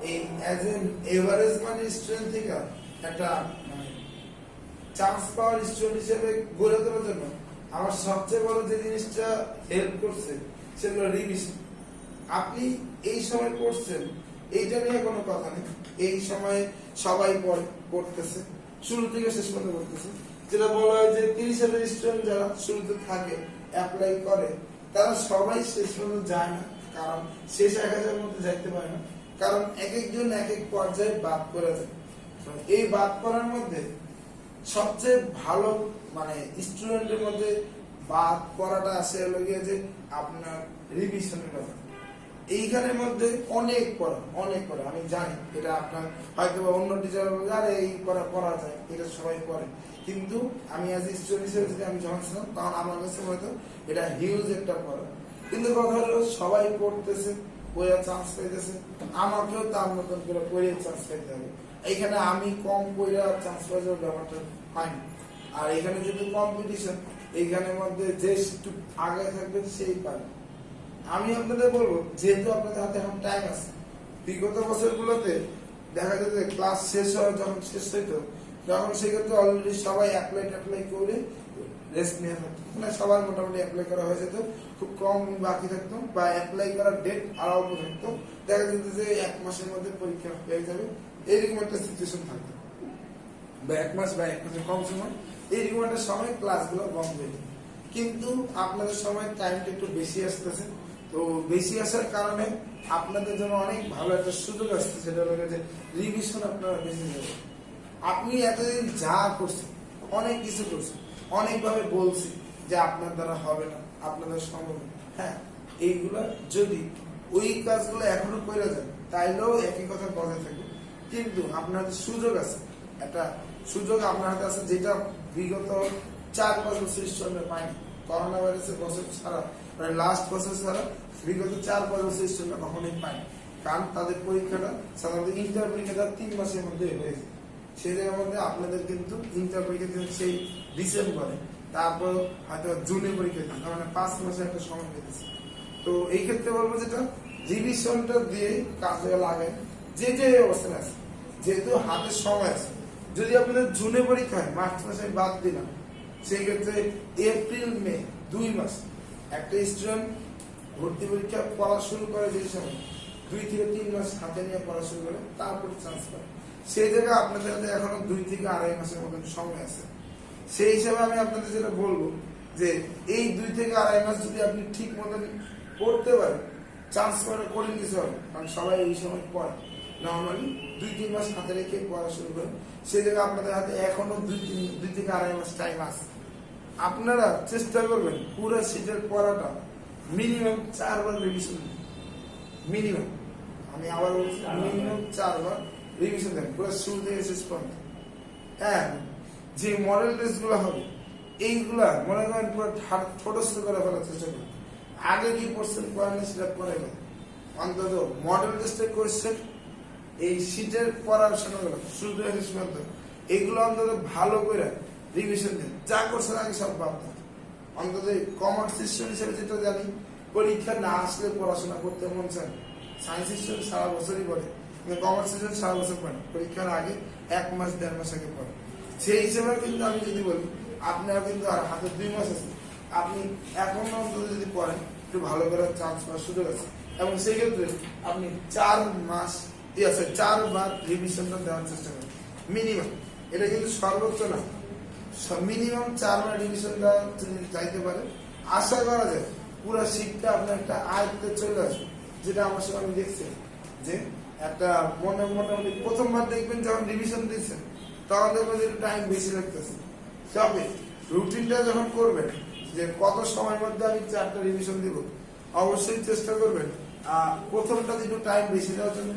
এই অ্যাজ এন এভারেজ মানে স্টুডেন্ট থেকে একটা মানে চান্স পাওয়ার স্টুডেন্ট হিসেবে গড়ে তোলার জন্য আমার সবচেয়ে বড় যে জিনিসটা হেল্প করছে সেগুলো রিভিশন। আপনি এই সময় পড়ছেন এইটা নিয়ে কোনো কথা নেই, এই সময়ে সবাই পড়তেছে, শুরু থেকে শেষ পর্যন্ত পড়তেছে। যেটা বলা হয় যে 30,000 স্টুডেন্ট যারা শুরুতে থাকে অ্যাপ্লাই করে তারা সবাই শেষ পর্যন্ত যায় না, কারণ শেষ 1,000 মধ্যে যাইতে পারে না, কারণ এক একজন এক এক পর্যায়ে বাদ করে যায়। এই বাদ করার মধ্যে সবচেয়ে ভালো মানে স্টুডেন্টের মধ্যে বাদ করাটা আসে হলো গিয়ে যে আপনার রিভিশনের ব্যাপার। এইখানের মধ্যে অনেক পড়া আমি জানি, এটা আপনার হয়তো অন্য টিচার আরে এই পড়া যায়, এটা সবাই পড়ে, কিন্তু আমি অ্যাজ স্টুডেন্ট হিসেবে যদি আমি যখন ছিলাম তখন আমার কাছে হয়তো এটা হিউজ একটা পড়া। কিন্তু কথা হলো সবাই পড়তেছে, পড়ার চান্স পাইতেছে, আমাকেও তার মতন করে পড়ে চান্স পাইতে হবে। এইখানে আমি কম পড়া চান্স পাই যাওয়ার ব্যাপারটা হয়নি। আর এখানে যেহেতু কম্পিটিশন, এইখানের মধ্যে যে একটু আগে থাকবে সেই পাবে। আমি আপনাদের বলবো যেহেতু আপনাদের হাতে এখন টাইম আছে, বিগত বছরগুলোতে দেখা যেত ক্লাস শেষ হওয়ার যখন শেষ হইতো তখন সেক্ষেত্রে অলরেডি সবাই অ্যাপ্লাই করে রেস্ট নিয়ে থাকতো, মানে সবার মোটামুটি অ্যাপ্লাই করা হয়ে যেত, খুব কম বাকি থাকতো বা অ্যাপ্লাই করার ডেট আর অল্প থাকতো, দেখা যেত যে 1 মাসের মধ্যে পরীক্ষা হয়ে যাবে, এইরকম একটা সিচুয়েশন থাকতো, বা 1 মাস বা 1 মাসের কম সময় এইরকম একটা সময় ক্লাসগুলো বন্ধ হয়ে যেত। কিন্তু আপনাদের সময় টাইমটা একটু বেশি আসতেছে, তো বেশি আসার কারণে আপনাদের জন্য অনেক ভালো একটা সুযোগ আসছে, সেটা হলো যে রিভিশন আপনারা বেশি যাবে। আপনি এতদিন যা করছেন, অনেক কিছু করছেন, অনেকভাবে বলছি যে আপনার দ্বারা হবে না, আপনাদের সম্ভব না, হ্যাঁ, এইগুলা যদি ওই কাজগুলো এখনো করে যান তাইলেও একই কথা বজায় থাকবে, কিন্তু আপনার হাতে সুযোগ আছে, একটা সুযোগ আপনার হাতে আছে যেটা বিগত 4-5 বছর স্টুডেন্ট পায়নি। করোনা ভাইরাসের বছর ছাড়া মানে লাস্ট বছর ছাড়া বিগত 4-5 বছর স্টুডেন্ট কখনোই পায়নি, কারণ তাদের পরীক্ষাটা সাধারণত ইন্টার পরীক্ষাটা 3 মাসের মধ্যে হয়েছে। সেই জায়গার মধ্যে আপনাদের কিন্তু ইন্টার পরীক্ষা দিন সেই ডিসেম্বরে, তারপর হয়তো জুনে পরীক্ষা দিন, মানে 5 মাসের একটা সময় পেতেছে। তো এই ক্ষেত্রে বলবো যেটা রিভিশনটা দিয়ে কাজে লাগে যে যে অবস্থানে আছে, যেহেতু হাতে সময় আছে। যদি আপনাদের জুনে পরীক্ষা হয়, মার্চ মাসে বাদ দিলাম, সেই ক্ষেত্রে এপ্রিল মে 2 মাস একটা স্টুডেন্ট ভর্তি পরীক্ষা পড়া শুরু করে যে সময় 2 থেকে 3 মাস হাতে নিয়ে পড়া শুরু করে, তারপর চান্স পায়। সেই জায়গায় আপনাদের হাতে এখনো 2 থেকে 2.5 মাসের মতন সময় আছে। সেই হিসাবে আমি আপনাদের যেটা বলবো যে এই 2 থেকে 2.5 মাস যদি আপনি ঠিক মতন পড়তে পারেন, চান্স করে কিছু হবে, কারণ সবাই এই সময় পড়ে নর্মালি 2-3 মাস হাতে রেখে পড়া শুরু করেন। সেই জায়গায় আপনাদের হাতে এখনো 2 থেকে 2.5 মাস টাইম আছে। আপনারা চেষ্টা করবেন পুরো সিটের পড়াটা মিনিমাম 4 বার রিভিশন, মিনিমাম, আমি আবার বলছি মিনিমাম 4 বার রিভিশন দেন পুরো শুরু থেকে শেষ পর্যন্ত। হ্যাঁ, যে মডেল টেস্ট গুলো হবে এইগুলা মনে করেন পুরো ছোট করে ফেলার চেষ্টা করুন। আগে কি পড়ছেন পড়েন সেটা পরে অন্তত মডেল টেস্টের কোয়েশ্চেন এই শীটের পড়ার সময়গুলো শুরু থেকে শেষ পর্যন্ত এগুলো অন্তত ভালো করে রিভিশন দেন। যা করছেন আগে সব বাদ দেন। অন্তত কমার্স স্টুডেন্ট হিসেবে যেটা জানি, পরীক্ষা না আসলে পড়াশোনা করতে মন চায়। সায়েন্স স্টুডেন্ট সারা বছরই পড়ে, কিন্তু কমার্স স্টুডেন্ট সারা বছর পড়ে, পরীক্ষার আগে 1 মাস 1.5 মাস আগে পড়ে। সেই হিসেবে কিন্তু আমি যদি বলি আপনার কিন্তু আর হাতে 2 মাস আছে, আপনি এখন অন্তত যদি পড়েন একটু ভালো করে চান্স পাওয়ার সুযোগ আছে। এবং সেই ক্ষেত্রে আপনি 4 মাস 4 বার রিভিশনটা দেওয়ার চেষ্টা করেন মিনিমাম। এটা কিন্তু সর্বোচ্চ না, মিনিমাম 4 বার রিভিশনটা যদি চাইতে পারে, আশা করা যায় পুরো শীতটা আপনার একটা আয়ত্তে চলে আসবে। যেটা আমার সঙ্গে আমি দেখছি যে একটা মোটামুটি প্রথমবার দেখবেন যখন রিভিশন দিচ্ছেন তখন দেখবেন যে টাইম বেশি লাগতেছে। তবে রুটিনটা যখন করবেন যে কত সময়ের মধ্যে আমি 4টা রিভিশন দিব, অবশ্যই চেষ্টা করবেন প্রথমটাতে একটু টাইম বেশি দেওয়ার জন্য,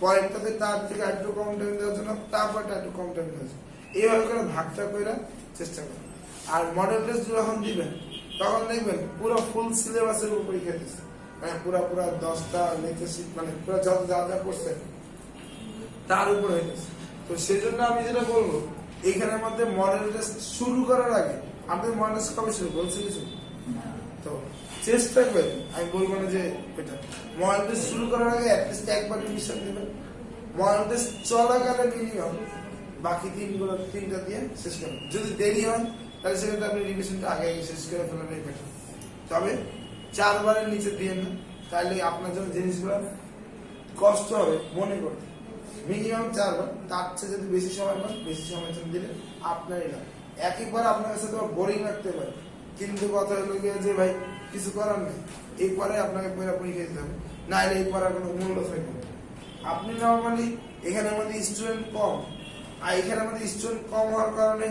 পরেরটাতে তার থেকে একটু কম টাইম দেওয়ার জন্য, তারপরটা একটু কম টাইম দেওয়ার জন্য, এইভাবে করে ভাগটা করে চেষ্টা করবেন। আর মডেল টেস্ট যখন দিবেন তখন দেখবেন পুরো ফুল সিলেবাসের উপর পরীক্ষা দিচ্ছে, মানে পুরো 10টা লেকচার মানে পুরো যত যা যা করছেন তার উপর হইতেছে। তো সেই জন্য আমি যেটা বলবো, এইখানের মধ্যে মডেল টেস্ট শুরু করার আগে আপনাদের মডেল টেস্ট কবে শুরু বলছি কিছু, তো চেষ্টা করেন, আমি বলবো না যে এটা মডেল টেস্ট শুরু করার আগে অ্যাটলিস্ট একবার রিভিশন দেবেন। মডেল টেস্ট চলাকালে মিনিমাম বাকি 3টা দিয়ে শেষ করবেন। যদি দেরি হয় তাহলে সেক্ষেত্রে আপনি রিভিশনটা আগে শেষ করে ফেলাটাই বেটার। তবে 4 বারের নিচে দিয়ে না, তাহলে আপনার জন্য জিনিসগুলো কষ্ট হবে মনে করতে। মিনিমাম 4 বার, তার চেয়ে যদি বেশি সময় পান, বেশি সময় দিলে আপনারই না। একবার আপনার কাছে তো বোরিং লাগতে পারে, কিন্তু কথা হলো গিয়ে যে ভাই কিছু করার নেই, এই পরে আপনাকে পরীক্ষা দিতে হবে, না হলে এই পড়ার কোনো মূল্য থাকবে না। আপনি নর্মালি এখানে আমাদের স্টুডেন্ট কম, আর এখানে আমাদের স্টুডেন্ট কম হওয়ার কারণে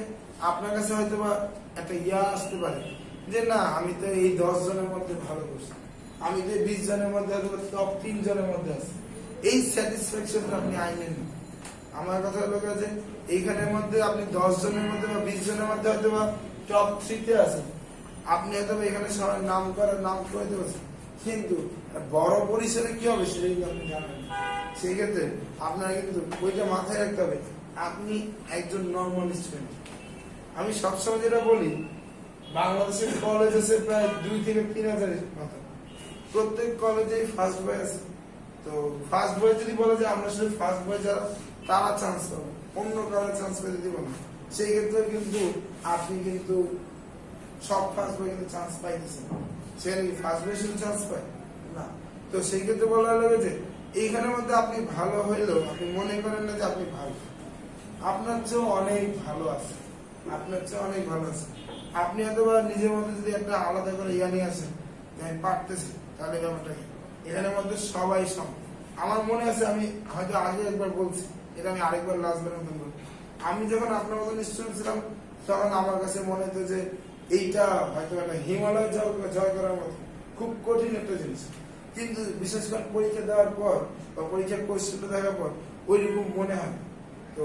আপনার কাছে হয়তো বা একটা আসতে পারে যে না আমি তো এই 10 জনের মধ্যে ভালো করছি, আমি তো 20 জনের মধ্যে হয়তো টপ 3 জনের মধ্যে আছি। এই স্যাটিসফ্যাকশনটা আপনি আইনেন না। আমার কথা হলো যে এইখানের মধ্যে আপনি 10 জনের মধ্যে বা 20 জনের মধ্যে হয়তো বা টপ 3-তে আছেন, আপনি হয়তো এখানে সবাই নাম করে দেবেন, কিন্তু বড় পরিসরে কি হবে সেটা কিন্তু আপনি জানেন। সেই ক্ষেত্রে আপনার কিন্তু ওইটা মাথায় রাখতে হবে, আপনি একজন নর্মাল স্টুডেন্ট। আমি সবসময় যেটা বলি, বাংলাদেশের কলেজ আছে প্রায় 2 থেকে 3 হাজারের মতো, প্রত্যেক কলেজেই ফার্স্ট বয় আছে। তো ফার্স্ট বয় যদি বলে যে আমরা শুধু ফার্স্ট বয় যারা তারা চান্স পাবো, অন্য কারো চান্স পেতে দিব না, সেই ক্ষেত্রে কিন্তু আপনি কিন্তু সব ফার্স্ট বয় কিন্তু চান্স পাইতেছেন। সে ফার্স্ট বয় শুধু চান্স পায় না। তো সেই ক্ষেত্রে বলা লাগে যে এইখানের মধ্যে আপনি ভালো হইলেও আপনি মনে করেন না যে আপনি ভালো, আপনার চেয়েও অনেক ভালো আছে, আপনার চেয়ে অনেক ভালো আছে। আপনি হয়তো বা নিজের মধ্যে যদি একটা আলাদা করে নিয়ে আসেন যে আমি পারতেছি, তাহলে ব্যাপারটা কি এখানের মধ্যে সবাই সম। আমার মনে আছে আমি হয়তো আগে একবার বলছি, এটা আমি আরেকবার লাস্টবার মতন বলবো, আমি যখন আপনার মতন স্টুডেন্ট ছিলাম তখন আমার কাছে মনে হতো যে এইটা হয়তো একটা হিমালয় জয় করার মতো খুব কঠিন একটা জিনিস। কিন্তু বিশেষ করে পরীক্ষা দেওয়ার পর বা পরীক্ষার কোয়েশ্চেনটা দেখার পর ওইরকম মনে হয়। তো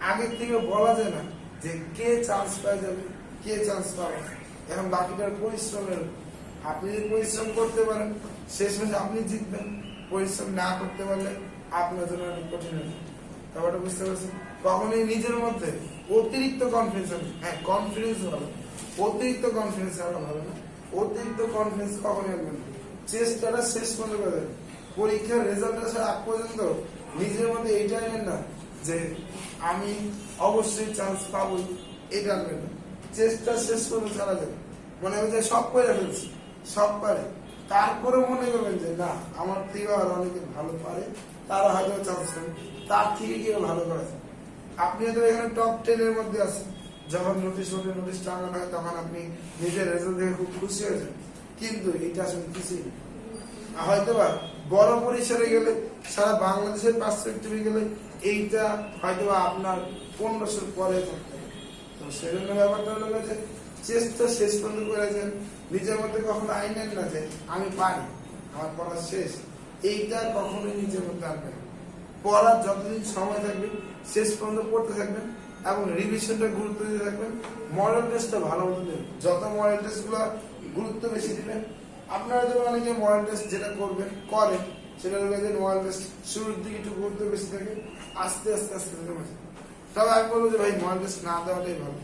আগের থেকে বলা যায় না যে কে চান্স পাওয়া যাবে, কে চান্স পাবে না। এখন বাকিটার পরিশ্রমের, আপনি যদি পরিশ্রম করতে পারেন শেষ মেশে আপনি জিতবেন, পরিশ্রম না করতে পারলে আপনার জন্য অনেক কঠিন হয়ে যাবে। ব্যাপারটা বুঝতে পারছেন? কখনোই নিজের মধ্যে অতিরিক্ত কনফিডেন্স, হ্যাঁ কনফিডেন্স ভালো, অতিরিক্ত কনফিডেন্স আরো ভালো না। অতিরিক্ত কনফিডেন্স কখনোই আসবেন না। চেষ্টাটা শেষ পর্যন্ত করে দেবেন। পরীক্ষার রেজাল্ট আসার আগ পর্যন্ত নিজের মধ্যে এইটা নেন না যে আমি অবশ্যই চান্স পাবো, এটা আনবেন না। চেষ্টা শেষ পর্যন্ত চালা যাবে। মনে হবে যে সব করে ফেলছি, সব পারে, তারপরে মনে করবেন যে না আমার থেকে আর অনেকে ভালো পারে, তারা হয়তো চান্স পাবে, তার থেকে কেউ ভালো করা যায়। আপনি তো এখানে টপ 10 এর মধ্যে আছেন, যখন নোটিশ টাঙানো হয় তখন আপনি নিজের রেজাল্ট দেখে খুব খুশি হয়েছেন, কিন্তু এটা আসলে কিছুই না। হয়তো বা বড় পরিসরে গেলে, সারা বাংলাদেশের পার্সপেক্টিভে গেলে এইটা হয়তো বা আপনার 1500 পরে থাকতে হবে। তো সেজন্য ব্যাপারটা হলো যে চেষ্টা শেষ পর্যন্ত করেছেন, নিজের মধ্যে কখনো আইনেন না যে আমি পারি, আমার পড়া শেষ, এইটা কখনোই নিজের মধ্যে আনবেন না। পড়ার যতদিন সময় থাকবে শেষ পর্যন্ত পড়তে থাকবেন এবং রিভিশনটা গুরুত্ব দিতে থাকবেন। মডেল টেস্টটা ভালো মতো দেবেন, যত মডেল টেস্ট গুলো গুরুত্ব বেশি দিবেন। আপনারা যদি অনেকে মডেল টেস্ট যেটা করবেন করেন, সেটা হলো যে মডেল টেস্ট শুরুর দিকে একটু গুরুত্ব বেশি থাকে, আস্তে আস্তে আস্তে কমে যায়। তবে আমি বলবো যে ভাই মডেল টেস্ট না দেওয়াটাই ভালো,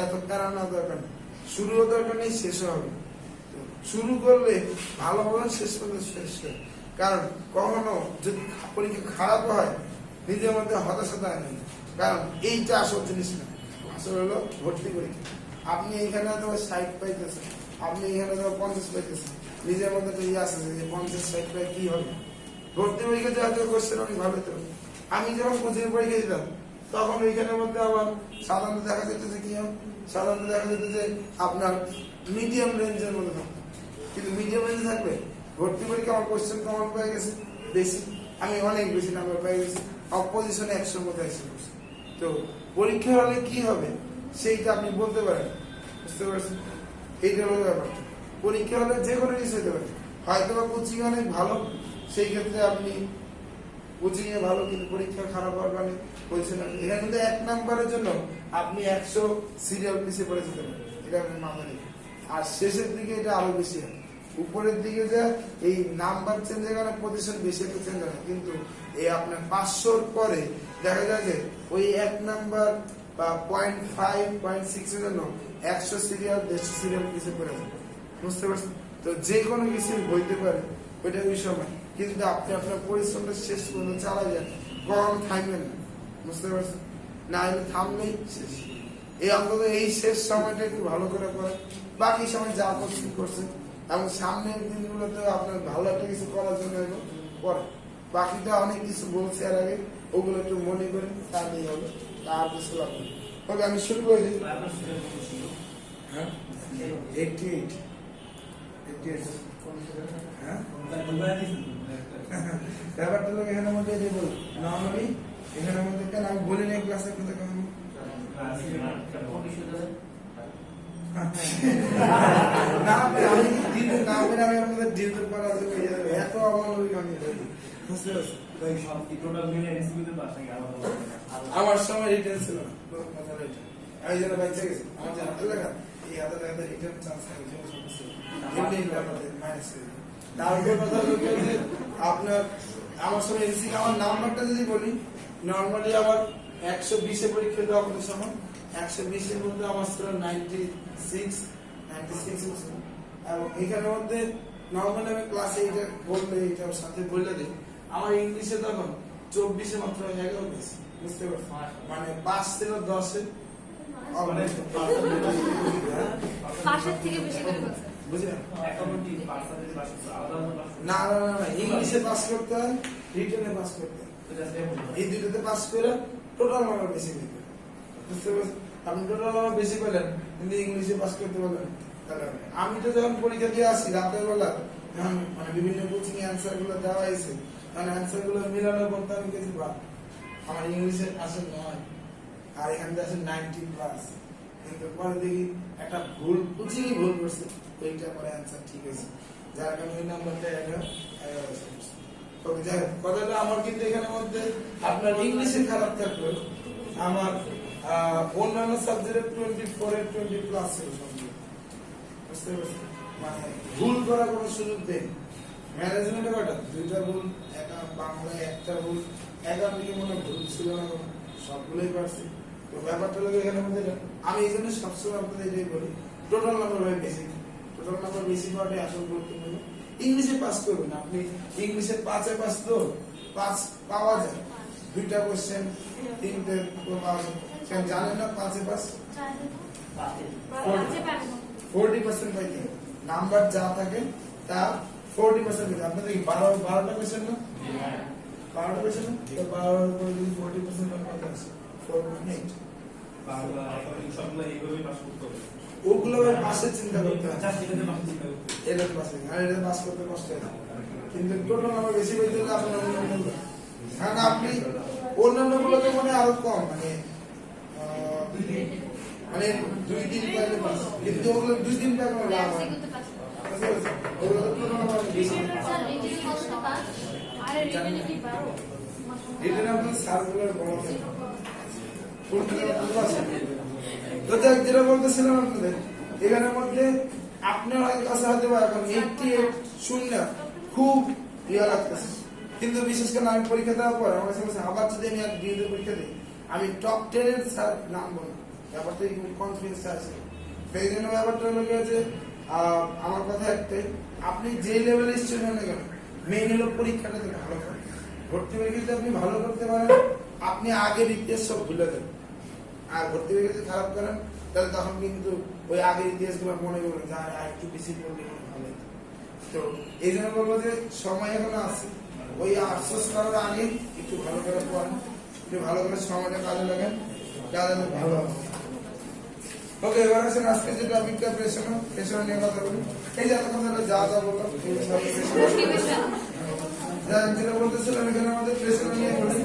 এত প্যারা না দরকার নেই, শুরুও দরকার নেই, শেষও হবে। শুরু করলে ভালো হবে, শেষ করলে শেষ করে। কারণ কখনো যদি পরীক্ষা খারাপ হয় নিজের মধ্যে হতাশা নেই, কারণ এইটা আসল জিনিস না। আসলে হলো ভর্তি পরীক্ষা। আপনি এখানে তো 60 পাইতেছেন, আপনি এখানে তো 50 পাইতেছেন, নিজের মধ্যে তো ইয়ে আছে যে 50-60 পাই কি হবে। ভর্তি পরীক্ষা যে হয়তো কোশ্চেন অনেক ভালো হতো। আমি যখন কোচিং পরীক্ষা দিতাম তখন ওইখানের মধ্যে আমার সাধারণত দেখা যেত যে কি হবে, সাধারণত দেখা যেত যে আপনার মিডিয়াম রেঞ্জের মধ্যে থাকতো। কিন্তু মিডিয়াম রেঞ্জে থাকবে ভর্তি পরীক্ষা আমার কোশ্চেন কমন পেয়ে গেছে বেশি, আমি অনেক বেশি নাম্বার পেয়ে গেছি, অপোজিশনে 100 মধ্যে এসে পড়ছে। তো পরীক্ষা হলে কি হবে সেইটা আপনি বলতে পারেন, বুঝতে পারছেন? এইটা হলো ব্যাপার। পরীক্ষা হলে যে কোনো কিছু হতে পারে, হয়তো বা কোচিং অনেক ভালো, সেই ক্ষেত্রে আপনি কোচিং এ ভালো কিন্তু পরীক্ষা খারাপ হওয়ার কারণে বলছেন না। এখানে কিন্তু 1 নাম্বারের জন্য আপনি 100 সিরিয়াল পিছিয়ে পড়ে যেতে পারেন, এটা আপনি মাথায় রেখে। আর শেষের দিকে এটা আরো বেশি হয়, উপরের দিকে যে এই নাম্বার চেঞ্জের কারণে পজিশন বেশি একটা চেঞ্জ হয়, কিন্তু এই আপনার 500 পরে দেখা যায় যে ওই 1 নাম্বার বা 0.5 0.6 এর জন্য 100 সিরিয়াল 150 সিরিয়াল পিছিয়ে পড়ে যায়, বুঝতে পারছেন? তো যে কোনো কিছু হইতে পারে, ওইটা ওই সময়, কিন্তু আপনি আপনার পরিশ্রমটা শেষ পর্যন্ত চালা যান, কখনো থাকবেন না, বুঝতে পারছেন? না হলে থামলেই শেষ। এই অন্তত এই শেষ সময়টা একটু ভালো করে করেন, বাকি সময় যা করছেন করছেন, এবং সামনের দিনগুলোতে আপনার ভালো একটা কিছু করার জন্য পরে বাকিটা অনেক কিছু বলছে আর আগে, ওগুলো একটু মনে করেন, তাহলেই হবে, তার কিছু লাগবে। ওকে আমি শুরু করে দিই। হ্যাঁ 88 হ্যাঁ ব্যাপারটা লোক এখানের মধ্যে যে বল নর্মালি এখানের মধ্যে কেন আমি বলি না ক্লাসের মধ্যে কেন না আমি দিন না করে আমি আপনাদের ডিল করা যাবে, এত অমানবিক আমি বুঝতে পারছি। আমার সময় রিটার্ন ছিল না, আমি যেন বাইচে গেছি, আমার যে হাতে লাগা এই হাতে লাগাতে রিটার্ন চান্স থাকে, তারপর কথা হলো যে আপনার আমার সময় এসি আমার নাম্বারটা যদি বলি, নর্মালি আমার 120-এ পরীক্ষা দেওয়া আমাদের সময় 120-এর মধ্যে আমার ছিল 96 এবং এখানের মধ্যে নর্মালি আমি ক্লাসে এটা বললে এটার সাথে বললে দিই, আমার ইংলিশে তখন 24-এ মাত্র 11 পেয়েছি, বুঝতে পারছি? মানে 5 ছিল 10-এ, না ইংলিশে পাস করতে হয়, রিটেনে পাস করতে হয়, এই দুটোতে পাস করে টোটাল নাম্বার বেশি পেতে, বুঝতে পারছেন? আপনি টোটাল নাম্বার বেশি পেলেন কিন্তু ইংলিশে পাস করতে পারলেন। আমি তো যখন পরীক্ষা দিয়ে আসি রাতের বেলা, মানে বিভিন্ন কোচিং এ অ্যান্সার গুলো দেওয়া হয়েছে, কারণ অ্যান্সার গুলো মিলানোর পর আমি গেছি বা আমার ইংলিশে আসে 9 আর এখানে আসে 90+, কিন্তু পরে দেখি একটা ভুল কোচিংই ভুল করছে, ওইটা আমার অ্যান্সার ঠিক আছে, যার কারণে ওই নাম্বারটা 11 ওকে যাই হোক, কথাটা আমার কিন্তু এখানে মধ্যে আপনার ইংলিশে খারাপ থাকবে, আমার অন্যান্য সাবজেক্টে 24 ছিল সবগুলো। বুঝতে পারছেন? মানে ভুল করার কোনো সুযোগ দেন। ম্যানেজমেন্টে কয়টা? 2টা ভুল, একটা বাংলায় একটা ভুল, একাডেমিকে মনে ভুল ছিল না কোনো, সবগুলোই পারছি। তো ব্যাপারটা লাগে এখানে মধ্যে আমি এই জন্য সবসময় আপনাদের এটাই বলি, টোটাল নাম্বার ভাই বেশি, টোটাল নাম্বার বেশি পাওয়াটাই আসল গুরুত্বপূর্ণ। ইংলিশে পাস করবেন আপনি, ইংলিশে 5-এ পাস তো 5 পাওয়া যায়, 2টা কোশ্চেন 3টে পাওয়া যায়। কেন জানেন না 5-এ পাস 40% পাইতে হবে। নাম্বার যা থাকে তা 40% পাইতে হবে। আপনাদের কি 12টা কোশ্চেন না? 12টা কোশ্চেন না? তো 12 করে যদি 40% কত আসে? 4.8। ওগুলো পাশে চিন্তা করতে হয়, এটা তো পাশে, আর এটা পাস করতে কষ্ট হয় না। কিন্তু টোটাল নাম্বার বেশি পেতে হলে আপনার অন্যান্য, কারণ আপনি অন্যান্য গুলোতে মানে আরো কম, মানে 2-3 পাইলে পাস, কিন্তু ওগুলো 2-3 পাইলে কোনো লাভ হয় না। ওগুলো টোটাল নাম্বার বেশি। এটা আপনার সার্কুলার বড় তো যেটা বলতেছিলাম আপনাদের, এখানের মধ্যে আপনার কাছে হয়তো এখন 88 শূন্য খুব ইয়া লাগতেছে, কিন্তু বিশেষ করে আমি পরীক্ষা দেওয়ার পর আমার কাছে আবার যদি আমি আর বিএড পরীক্ষা দিই, আমি টপ 10 এর স্যার নামবো না। ব্যাপারটা একটু কনফিডেন্স আছে। সেই জন্য ব্যাপারটা হলো যে আমার কথা একটাই, আপনি যে লেভেলের স্টুডেন্ট না কেন, মেইন হলো পরীক্ষাটাতে ভালো করেন। ভর্তি পরীক্ষাতে আপনি ভালো করতে পারেন, আপনি আগের ইতিহাস সব ভুলে দেবেন। আর ভর্তি পরীক্ষা যদি খারাপ করেন, তাহলে তখন কিন্তু ওই আগের ইতিহাস গুলো মনে করবেন যে আর একটু বেশি পড়লে ভালো হতো। তো এই জন্য বলবো যে সময় এখনো আছে, ওই আফসোস করার আগে একটু ভালো করে পড়েন, একটু ভালো করে সময়টা কাজে লাগান, তাহলে ভালো হবে। ওকে, এবার আসেন আজকে যে টপিকটা প্রেশন নিয়ে কথা বলি। এই যে আপনারা যা যা বললাম যেটা বলতেছিলাম, এখানে আমাদের প্রেশন নিয়ে বলি।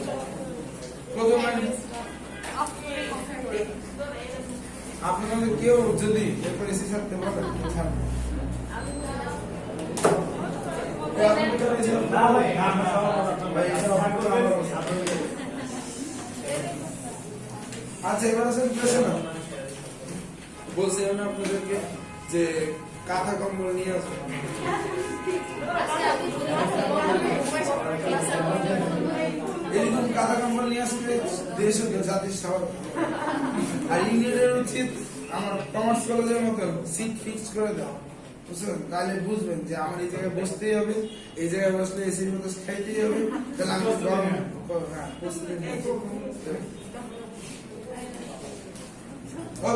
প্রথমে আপনাদের কেউ যদি এরপর এসে থাকতে পারেন, আচ্ছা এবার আসেন প্রেশন। বলছিলাম না আপনাদেরকে যে কাঁথা কম্বল নিয়ে আসবেন, এরকম কাঁথা কম্বল নিয়ে আসলে দেশ ও জাতির স্বাভাবিক। আর ইংরেজের উচিত আমার কমার্স কলেজের মতন সিট ফিক্স করে দেওয়া, বুঝলেন? তাহলে বুঝবেন যে আমার এই জায়গায় বসতেই হবে, এই জায়গায় বসলে এসির মতো খাইতেই হবে, তাহলে আমি প্রস্তুতি নিয়েছি।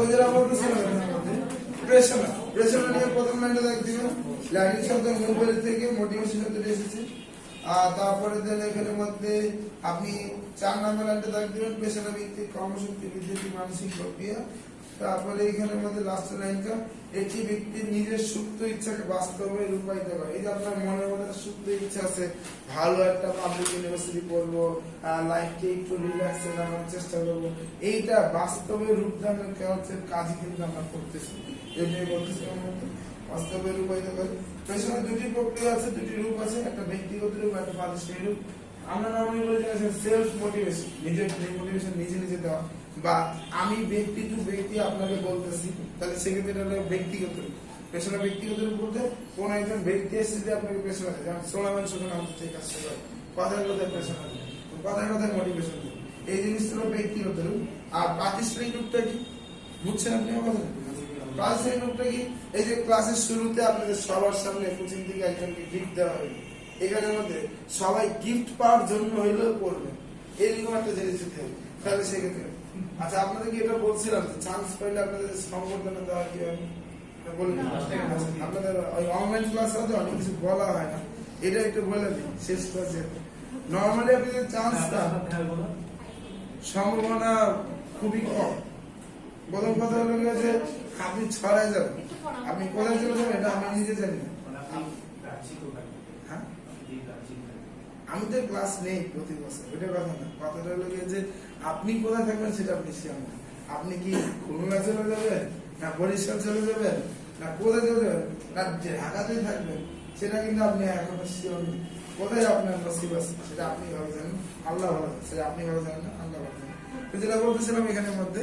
যেটা বলতেছিলাম প্রেশন নিয়ে প্রথম লাইনটা দেখ দিবেন, লাইনিং শব্দ মোবাইল থেকে মোটিভেশন শব্দটা এসেছে। তারপরে দেন এখানের মধ্যে আপনি 4 নম্বর লাইনটা দেখ দিবেন, পেশাদার ভিত্তিক কর্মশক্তি বৃদ্ধি মানসিক প্রক্রিয়া। তারপরে এখানের মধ্যে লাস্ট লাইনটা, একটি ব্যক্তির নিজের সুপ্ত ইচ্ছাকে বাস্তবে রূপায়িত করে। এই যে আপনার মনের মধ্যে সুপ্ত ইচ্ছা আছে, ভালো একটা পাবলিক ইউনিভার্সিটি পড়বো, লাইফকে একটু রিল্যাক্সে নেওয়ার চেষ্টা করবো, এইটা বাস্তবে রূপদানের কাজই কিন্তু আমরা করতেছি। এই নিয়ে বলতেছিলাম বাস্তবে রূপায়িত করে। পেছনে 2টি প্রক্রিয়া আছে, 2টি রূপ আছে, একটা ব্যক্তিগত রূপ, একটা প্রাতিষ্ঠানিক রূপ। আমরা নর্মালি বলি সেলফ মোটিভেশন, নিজের মোটিভেশন নিজে নিজে দেওয়া, বা আমি ব্যক্তি টু ব্যক্তি আপনাকে বলতেছি, তাহলে সেক্ষেত্রে এটা হলো ব্যক্তিগত রূপ। পেশনা ব্যক্তিগত রূপ বলতে কোন একজন ব্যক্তি এসে যদি আপনাকে পেশনা দেয়, যেমন সোলামান সুখান আমাদের থেকে কাজ করে, কথায় কথায় পেশনা দেয়, কথায় কথায় মোটিভেশন দেয়, এই জিনিসটা হলো ব্যক্তিগত রূপ। আর প্রাতিষ্ঠানিক রূপটা কি বুঝছেন আপনি আমার কথা? প্রাতিষ্ঠানিক রূপটা কি? এই যে ক্লাসের শুরুতে আপনাদের সবার সামনে কোচিং থেকে একজনকে গিফট দেওয়া হইল, এখানের মধ্যে সবাই গিফট পাওয়ার জন্য হইলেও করবেন, এইরকম একটা জিনিস দিতে হবে, তাহলে সেক্ষেত্রে আচ্ছা আপনাদের কি এটা বলছিলাম যে চান্স পাইলে আপনাদের সংবর্ধনা দেওয়া কি হবে বললেন? আপনাদের ওই অনলাইন ক্লাস আছে, অনেক কিছু বলা হয় না, এটা একটু বলে দিন শেষ ক্লাসে। নর্মালি আপনি যে চান্সটা সম্ভাবনা খুবই কম। প্রথম কথা হলো যে আপনি ছড়ায় যাবেন, আপনি কোথায় চলে যাবেন এটা আমি নিজে জানি না। হ্যাঁ, আমি তো ক্লাস নেই প্রতি বছর, ওইটা কথা না। কথাটা হলো যে আপনি কোথায় থাকবেন সেটা আপনি শিওর না। আপনি কি খুলনা চলে যাবেন, না বরিশাল চলে যাবেন, না কোথায় চলে যাবেন, না ঢাকাতেই থাকবেন, সেটা কিন্তু আপনি এখনো শিওর নেই। কোথায় আপনার নসিব আছে সেটা আপনি ভালো জানেন, আল্লাহ ভালো জানেন, সেটা আপনি ভালো জানেন না, আল্লাহ ভালো জানেন। তো যেটা বলতেছিলাম এখানের মধ্যে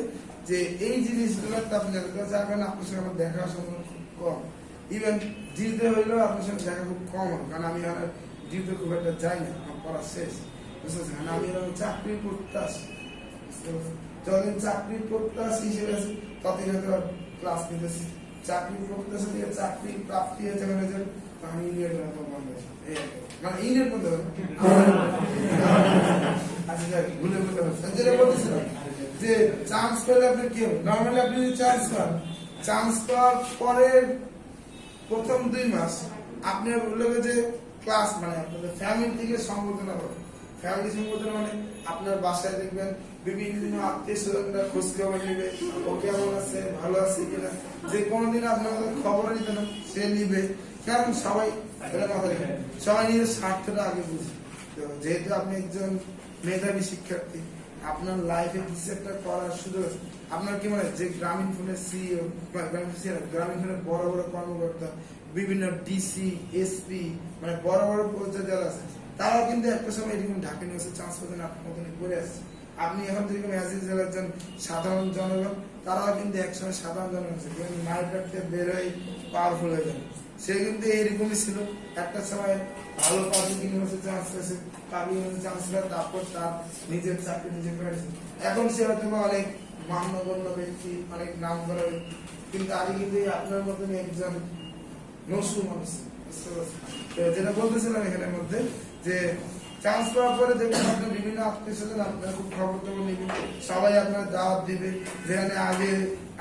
যে এই জিনিসগুলো আপনি যাতে যার কারণে আপনার সঙ্গে আমার দেখা সম্পর্ক খুব কম, ইভেন ডিউতে হইলেও আপনার সঙ্গে দেখা খুব কম হয়, কারণ আমি আর ডিউতে খুব একটা যাই না, আমার পড়া শেষ, বুঝতে পারছেন? আমি এরকম চাকরি করতে আসি, বুঝতে পারছেন? যতদিন চাকরি করতে আসি হিসেবে আছি ততদিন হয়তো ক্লাস নিতেছি, চাকরি করতেছে দিয়ে চাকরি প্রাপ্তি হয়েছে মানে যে আমি ইন্ডিয়ার জন্য বন্ধ হয়েছে, এই আর কি। মানে ইন্ডিয়ার মধ্যে আচ্ছা যাক, ভুলে ভুলে যেটা বলতেছিলাম যে চান্স পেলে আপনি কি হবে, নর্মালি আপনি যদি চান্স পান, চান্স পাওয়ার পরের প্রথম 2 মাস আপনি বললেন যে ক্লাস মানে আপনাদের ফ্যামিলি থেকে সম্বোধনা হবে। ফ্যামিলি সম্বোধনা মানে আপনার বাসায় দেখবেন বিভিন্ন আত্মীয় স্বজনরা খোঁজ খবর নিবে, ও কেমন আছে, ভালো আছে কিনা, যে কোনোদিন আপনার খবর নিতে না সে নিবে, কারণ সবাই সবাই নিজের স্বার্থটা আগে বুঝে। তো যেহেতু আপনি একজন মেধাবী শিক্ষার্থী, আপনার লাইফে কিছু একটা করার সুযোগ আছে। আপনার কি মনে হয় যে গ্রামীণ ফোনের সিইও, গ্রামীণ ফোনের বড় বড় কর্মকর্তা, বিভিন্ন ডিসি, এসপি, মানে বড় বড় পর্যায়ে যারা আছে, তারাও কিন্তু একটা সময় এরকম ঢাকা নিউজে চান্স পেতেন আপনার মতনই করে আসছে। আপনি এখন যেরকম অ্যাজিজ একজন সাধারণ জনগণ, তারাও কিন্তু একসময় সাধারণ জনগণ আছে, মাইন্ড বের হয়ে পাওয়ারফুল হয়ে যাবে। সে কিন্তু এইরকমই ছিল, একটা সময় ভালো পাবলিক ইউনিভার্সিটি চান্স পেয়েছে, পাবলিক ইউনিভার্সিটি চান্স পেয়ে তারপর তার নিজের চাকরি নিজে করেছে। এখন সে হয়তো অনেক মান্যগণ্য ব্যক্তি, অনেক নাম করা ব্যক্তি, কিন্তু আগে কিন্তু আপনার মতন একজন নসু মানুষ। যেটা বলতেছিলাম এখানের মধ্যে যে চান্স পাওয়ার পরে দেখবেন আপনার বিভিন্ন আত্মীয় স্বজন আপনার খুব খবর খবর নিবে, সবাই আপনার দাওয়াত দিবে, যেখানে আগে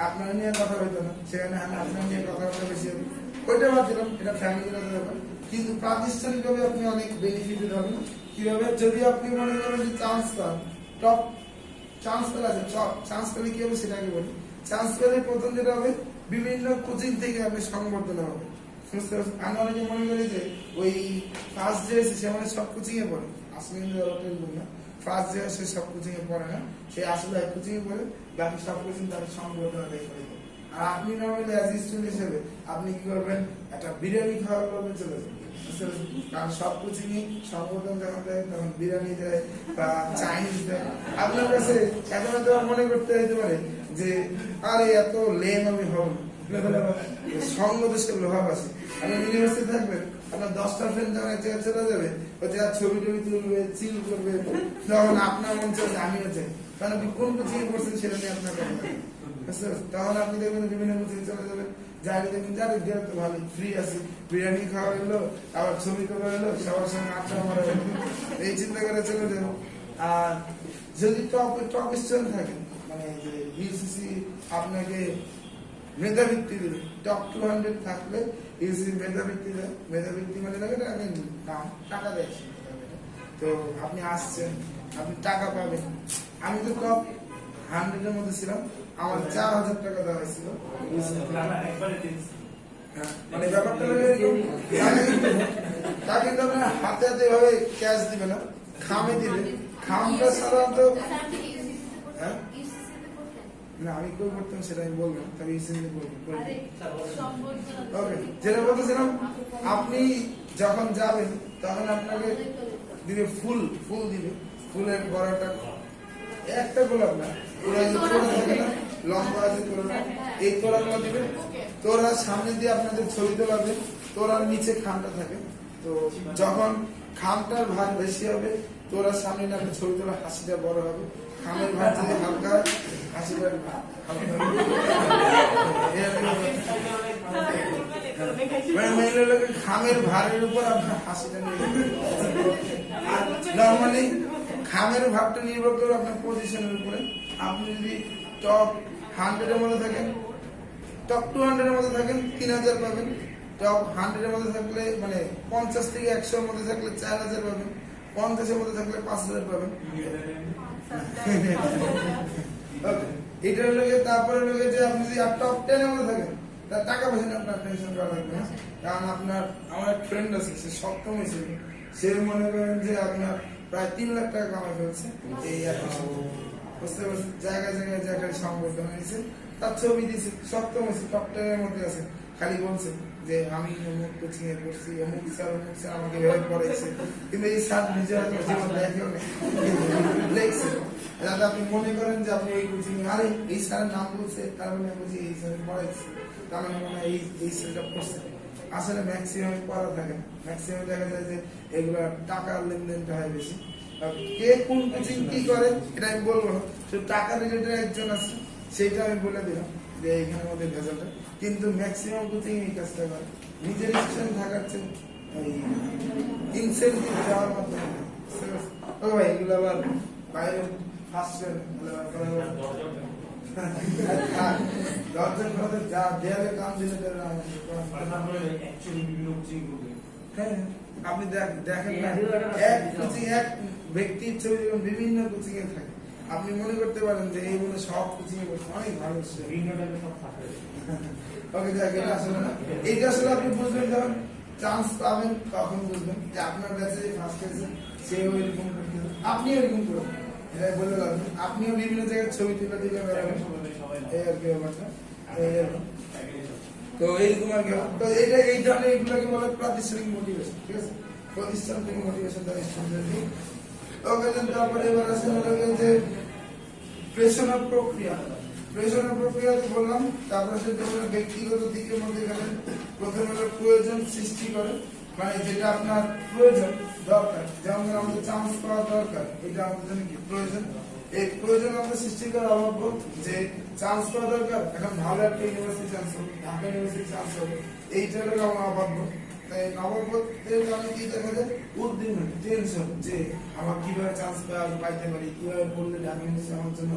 আপনার নিয়ে কথা হইতো না সেখানে আপনার নিয়ে কথাবার্তা বেশি হবে। ওইটা বাদ দিলাম, এটা ফ্যামিলিগত ব্যাপার, কিন্তু প্রাতিষ্ঠানিকভাবে আপনি অনেক বেনিফিটেড হবেন। কিভাবে? যদি আপনি মনে করেন যে চান্স পান, টপ চান্স পেলে আছে, চান্স পেলে কি হবে সেটা আগে বলি। চান্স পেলে প্রথম যেটা হবে, বিভিন্ন কোচিং থেকে আপনি সংবর্ধনা হবে। আমি অনেকে মনে করি যে ওই ফার্স্ট যে সে মানে সব কোচিং এ পড়ে, আসলে কিন্তু না। ফার্স্ট যে সে সব কোচিং এ পড়ে না, সে আসলে এক কোচিং এ পড়ে, বাকি সব কোচিং তাদের সংবর্ধনা দেয়। আর আপনি নর্মালি অ্যাজ স্টুডেন্ট হিসেবে আপনি কি করবেন, একটা বিরিয়ানি খাওয়ার করবেন, চলে যাবেন। কারণ সব কোচিং সংবর্ধনা যখন দেয় তখন বিরিয়ানি দেয় বা চাইনিজ দেয়। আপনার কাছে এখন হয়তো মনে করতে হইতে পারে যে আরে এত লেম আমি হব না, সঙ্গ দেশের লোহাব আছে। আপনি ইউনিভার্সিটি থাকবেন, আপনার 10টা ফ্রেন্ড যখন এক জায়গায় চলে যাবে, ওই জায়গায় ছবি টবি তুলবে, চিল করবে, তখন আপনার মন চাইছে আমিও চাই, কারণ আপনি কোন কোচিং করছেন সেটা নিয়ে আপনার কথা। তখন আপনি দেখবেন বিভিন্ন কোচিং চলে যাবেন, যাই দেখবেন যারে গেলে তো ভালো, ফ্রি আছে, বিরিয়ানি খাওয়া হলো, আবার ছবি তোলা হলো, সবার সঙ্গে আড্ডা মারা হলো, এই চিন্তা করে চলে যাবো। আর যদি টপ স্টুডেন্ট থাকেন, মানে যে ইউসিসি আপনাকে মেধাবৃত্তি দেবে, টপ 200 থাকলে ইউসিসি মেধাবৃত্তি দেয়। মেধাবৃত্তি মানে টাকা দেয়। তো আপনি আসছেন, আপনি টাকা পাবেন। আমি তো টপ 100 এর মধ্যে ছিলাম, আমার 4000 টাকা দেওয়া হয়েছিল। মানে ব্যাপারটা তা কিন্তু আপনার হাতে হাতে এভাবে ক্যাশ দিবে না, খামে দিবে। খামটা সাধারণত না আমি কই করতাম সেটা আমি বলবো, তবে যেটা বলতেছিলাম, আপনি যখন যাবেন তখন আপনাকে দিবে ফুল দিবে, ফুলের বড় একটা গোলাপ না, লম্বা আছে তোরা, এই তোরাগুলো দিবে। তোরা সামনে দিয়ে আপনাদের ছবি তোলাবে, তোরার নিচে খামটা থাকে। তো যখন খামটার ভার বেশি হবে, তোরার সামনে আপনার ছবি তোলা হাসিটা বড় হবে, খামের ভার যদি হালকা, হাসিটা খামের ভারের উপর আপনার হাসিটা নর্মালি খামের ভাবটা নির্ভর করে আপনার পজিশনের উপরে। আপনি যদি টপ 100 এর মধ্যে থাকেন, টপ 200 এর মধ্যে থাকেন 3000 পাবেন, টপ 100 এর মধ্যে থাকলে মানে 50 থেকে 100 এর মধ্যে থাকলে 4000 পাবেন, 50 এর মধ্যে থাকলে 5000 পাবেন। এটার লগে তারপরে লগে যে আপনি যদি টপ 10 এর মধ্যে থাকেন, তার টাকা পয়সা আপনার টেনশন করা লাগবে না। কারণ আমার এক ফ্রেন্ড আছে, সে সক্ষম হয়েছিল, সে মনে করেন যে আপনার প্রায় 3 লাখ টাকা কামাই ফেলছে এই বুঝতে পারছেন। জায়গায় জায়গায় সংবর্ধনা হয়েছে, তার ছবি দিয়েছে, সক্ষম হয়েছে, টপ 10 এর মধ্যে আছে। খালি বলছে যে আমি অমুক কোচিং এ পড়ছি, অমুক স্যার আমাকে এভাবে পড়াইছে, কিন্তু এই স্যার নিজের জীবন দেখেও নেই, দেখছে। যাতে আপনি মনে করেন যে আপনি এই কোচিং আরে এই স্যারের নাম বলছে, তার মানে বুঝি এই স্যার পড়াইছে, তার মানে মনে হয় এই স্যারটা পড়ছে। আসলে ম্যাক্সিমাম পড়া থাকে না, ম্যাক্সিমাম দেখা যায় যে এগুলো টাকার লেনদেনটা হয় বেশি। কে কোন কোচিং কি করে এটা আমি বলবো না, শুধু টাকা রিলেটেড একজন আছে সেইটা আমি বলে দিলাম যে এইখানে মধ্যে ভেজালটা, কিন্তু ম্যাক্সিমাম কোচিং এই কাজটা করে নিজের স্টুডেন্ট থাকার চেয়ে ইনসেন্টিভ দেওয়ার মাধ্যমে। ও ভাই এগুলো আবার বাইরে ফার্স্ট দরজার ঘরে যা দেয়ালে কাম দিলে হ্যাঁ আপনি দেখেন না, এক কোচিং এক ব্যক্তির ছবি যখন বিভিন্ন কোচিং এ থাকে, আপনি মনে করতে পারেন যে এই বলে সব কোচিং এ করছে অনেক ভালো ওকে দেখ, এটা আসলে না, এইটা আসলে আপনি বুঝবেন যখন চান্স পাবেন তখন বুঝবেন যে আপনার ব্যাচে যে ফার্স্ট হয়েছে সেও এরকম করতেছে, আপনিও এরকম করবেন। এটা বলে লাগবে আপনিও বিভিন্ন জায়গায় ছবি তুলে দিলে বেড়াবেন, এই আর কি ব্যাপারটা। তো এইরকম আর কি, তো এইটা এই ধরনের এইগুলোকে বলে প্রাতিষ্ঠানিক মোটিভেশন, ঠিক আছে, প্রতিষ্ঠান থেকে মোটিভেশন দেওয়া স্টুডেন্টকে। ওকে, তারপরে এবার আছে যে প্রেষণের প্রক্রিয়া। প্রেষণের প্রক্রিয়া তো বললাম, তারপরে সে ব্যক্তিগত দিকের মধ্যে গেলেন। প্রথমে হলো প্রয়োজন সৃষ্টি করে, মানে যেটা আপনার প্রয়োজন দরকার, যেমন আমাদের চান্স পাওয়া দরকার, এটা আমাদের জন্য কি প্রয়োজন, এই প্রয়োজন আমাদের সৃষ্টি করা অভাব্য, যে চান্স পাওয়া দরকার, এখন ভালো একটা ইউনিভার্সিটি চান্স হবে, ঢাকা ইউনিভার্সিটি চান্স হবে, এইটা হলো আমার অভাব্য। তাই নবপথের কারণে কি দেখা যায়, উদ্বিগ্ন টেনশন, যে আমার কিভাবে চান্স পাইতে পারি, কিভাবে পড়লে ঢাকা ইউনিভার্সিটি আমার জন্য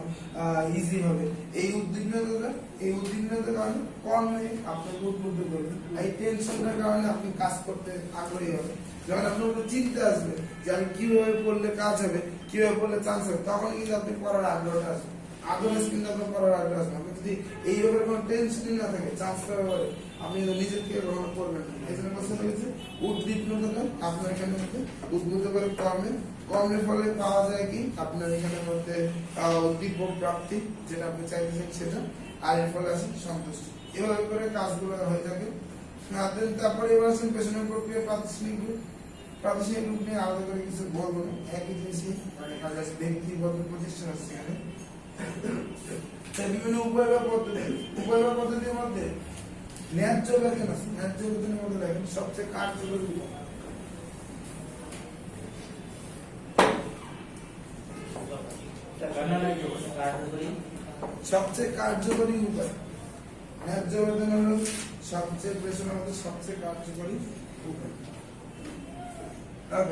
ইজি হবে, এই উদ্বিগ্নতার কারণে কর্মে আপনাকে উদ্বুদ্ধ করবে। এই টেনশনটার কারণে আপনি কাজ করতে আগ্রহী হবে। যখন আপনার উপর চিন্তা আসবে যে আমি কিভাবে পড়লে কাজ হবে, কিভাবে পড়লে চান্স হবে, তখন কিন্তু আপনি পড়ার আগ্রহটা আসবে, আগ্রহ কিন্তু আপনার পড়ার আগ্রহ আসবে। আপনি যদি এই ব্যাপারে কোনো টেনশনই না থাকে চান্স পাওয়ার ব্যাপারে, আপনি নিজের থেকে গ্রহণ করবেন না। এই জন্য কথা হয়েছে উদ্দীপনতা আপনার এখানে মধ্যে উদ্বুদ্ধ করে কর্মের ফলে পাওয়া যায় কি আপনার এখানে মধ্যে উদ্দীপক প্রাপ্তি, যেটা আপনি চাইতেছেন সেটা, আর এর ফলে আসেন সন্তুষ্টি। এভাবে করে কাজগুলো হয়ে থাকে। তারপরে এবার আসেন পেছনের প্রক্রিয়া প্রাতিষ্ঠানিক রূপ। প্রাতিষ্ঠানিক রূপ নিয়ে আলাদা করে কিছু বলবো না, একই জিনিসই মানে কাজ আছে, ব্যক্তিগত প্রতিষ্ঠান আছে এখানে। বিভিন্ন উপায় বা পদ্ধতির মধ্যে ন্যায্য বেতন আছে, ন্যায্য বেতনের মধ্যে দেখেন সবচেয়ে কার্যকরী উপায়, সবচেয়ে কার্যকরী উপায় ন্যায্য বেতন হলো সবচেয়ে পেছনের মধ্যে সবচেয়ে কার্যকরী উপায়।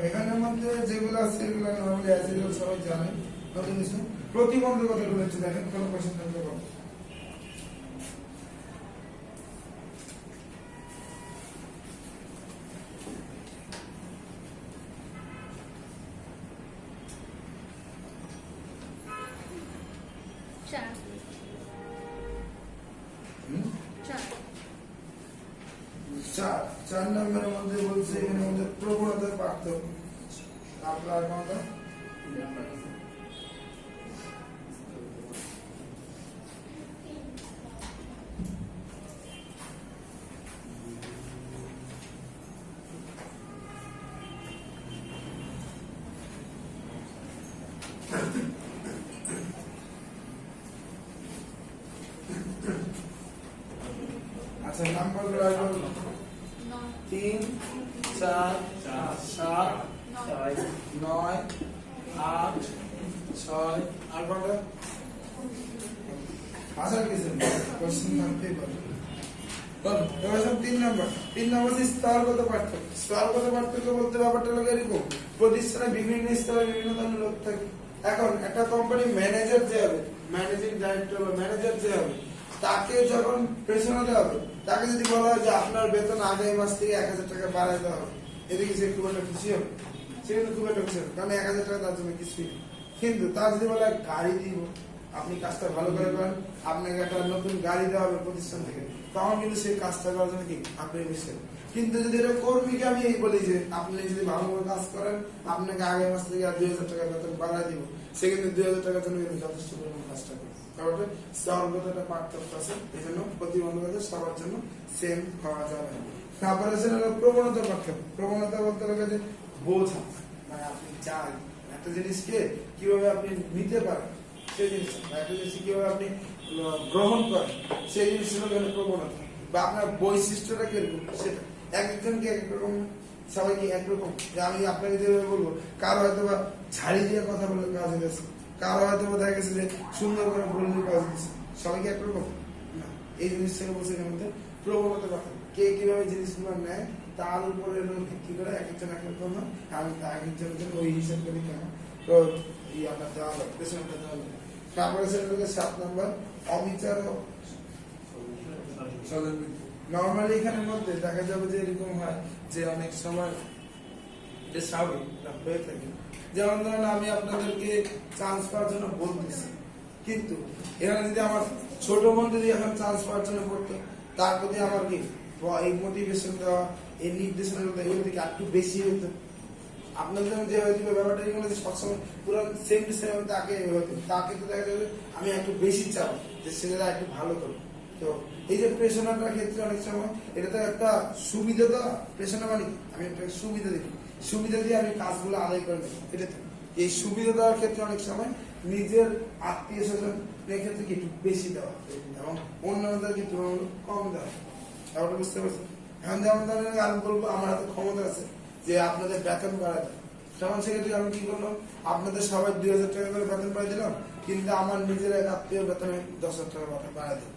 এখানের মধ্যে যেগুলো আছে এগুলো নর্মালি অ্যাজ সবাই জানেন। নতুন কিছু প্রতিবন্ধকতাগুলো হচ্ছে দেখেন, কোনো কোশ্চেন থাকতে পারে। চার নম্বরের মধ্যে বলছে এখানে মধ্যে প্রবণতার পার্থক্য। আপনার কোনটা? আচ্ছা, নাম্বারগুলো আসবে 3, 4, 7, 9, 8, 6 আর কটা? আসার কিছু কোশ্চেন থাকতেই পারে। এবার 3 নম্বর স্তরগত পার্থক্য। স্তরগত পার্থক্য বলতে ব্যাপারটা হলো এরকম, প্রতিষ্ঠানে বিভিন্ন স্তরে বিভিন্ন ধরনের লোক থাকে। এখন একটা কোম্পানি ম্যানেজার যে হবে, ম্যানেজিং ডাইরেক্টর বা ম্যানেজার যে হবে, তাকে যখন প্রেশনাতে হবে, তাকে যদি বলা হয় যে আপনার বেতন আগামী মাস থেকে 1000 টাকা বাড়াই দেওয়া হবে, এতে কি সে খুব একটা খুশি হবে? সে কিন্তু খুব একটা খুশি হবে, কারণ 1000 টাকা তার জন্য কিছুই। কিন্তু তার যদি বলা হয় গাড়ি দিব, আপনি কাজটা ভালো করে করেন, আপনাকে একটা নতুন গাড়ি দেওয়া হবে প্রতিষ্ঠান থেকে, তখন কিন্তু সেই কাজটা করার জন্য কি আপনি মিশে। কিন্তু যদি এটা কর্মীকে আমি এই বলি যে আপনি যদি ভালোভাবে কাজ করেন, আপনাকে আগামী মাস থেকে 2000 টাকা বেতন বাড়াই দিব, সে কিন্তু 2000 টাকার জন্য কিন্তু যথেষ্ট পরিমাণ কাজটা করে। তাহলে স্তরগত একটা পার্থক্য আছে, এই জন্য প্রতিবন্ধকতা সবার জন্য সেম হওয়া যাবে না। তারপরে আছে হলো প্রবণতা ব্যাখ্যা। প্রবণতা বলতে গেলে যে বোঝা, মানে আপনি চান একটা জিনিসকে কিভাবে আপনি নিতে পারেন সেই জিনিসটা, একটা জিনিস কিভাবে আপনি গ্রহণ করেন সেই জিনিসটা হলো প্রবণতা, বা আপনার বৈশিষ্ট্যটা কিরকম সেটা। এক একজনকে এক এক রকম, সবাইকে একরকম। যে আমি আপনাকে যেভাবে বলবো, কারো হয়তো বা ঝাড়ি দিয়ে কথা বলে কাজ হয়েছে, কারো হয়তো বা দেখা গেছে যে সুন্দর করে বললে কাজ হয়েছে, সবাইকে একরকম না। এই জিনিসটাকে বলছে এর মধ্যে প্রবণতা কথা, কে কিভাবে জিনিসগুলো নেয় তার উপরে ভিত্তি করে এক একজন এক রকম হয়, আমি এক একজনের ওই হিসাব করি কেন তো আপনার দেওয়া হবে, পেছনটা দেওয়া হবে। তারপরে সেটা 7 নম্বর অবিচার ও স্বজনপ্রীতি। নর্মালি এখানের মধ্যে দেখা যাবে যে এরকম হয় যে অনেক সময় যে স্বাভাবিক হয়ে থাকে, যেমন ধরেন আমি আপনাদেরকে চান্স পাওয়ার জন্য বলতেছি, কিন্তু এখানে যদি আমার ছোট বোন যদি এখন চান্স পাওয়ার জন্য পড়তো, তার প্রতি আমার কি এই মোটিভেশন দেওয়া, এই নির্দেশনা এগুলো থেকে একটু বেশি হতো। আপনাদের যে হয়তো ব্যাপারটা এগুলো সবসময় পুরো সেম টু সেম তাকে হতো, তাকে তো দেখা যাবে আমি একটু বেশি চাই যে ছেলেরা একটু ভালো করবে। তো এই যে প্রেশনারটার ক্ষেত্রে অনেক সময় এটা তো একটা সুবিধা, তো প্রেশনার মানে আমি একটা সুবিধা দিই, সুবিধা দিয়ে আমি কাজগুলো আদায় করে নেব, এটা তো এই সুবিধা দেওয়ার ক্ষেত্রে অনেক সময় নিজের আত্মীয় স্বজনের ক্ষেত্রে কি একটু বেশি দেওয়া এবং অন্যদেরকে তুলনামূলক কম দেওয়া। ব্যাপারটা বুঝতে পারছেন? এখন যেমন ধরেন আমি বলবো আমার হাতে ক্ষমতা আছে যে আপনাদের বেতন বাড়ায় দেয়, তখন সেক্ষেত্রে আমি কি করলাম, আপনাদের সবাই 2000 টাকা করে বেতন বাড়িয়ে দিলাম, কিন্তু আমার নিজের এক আত্মীয় বেতনে 10,000 টাকা বেতন বাড়ায় দিলাম,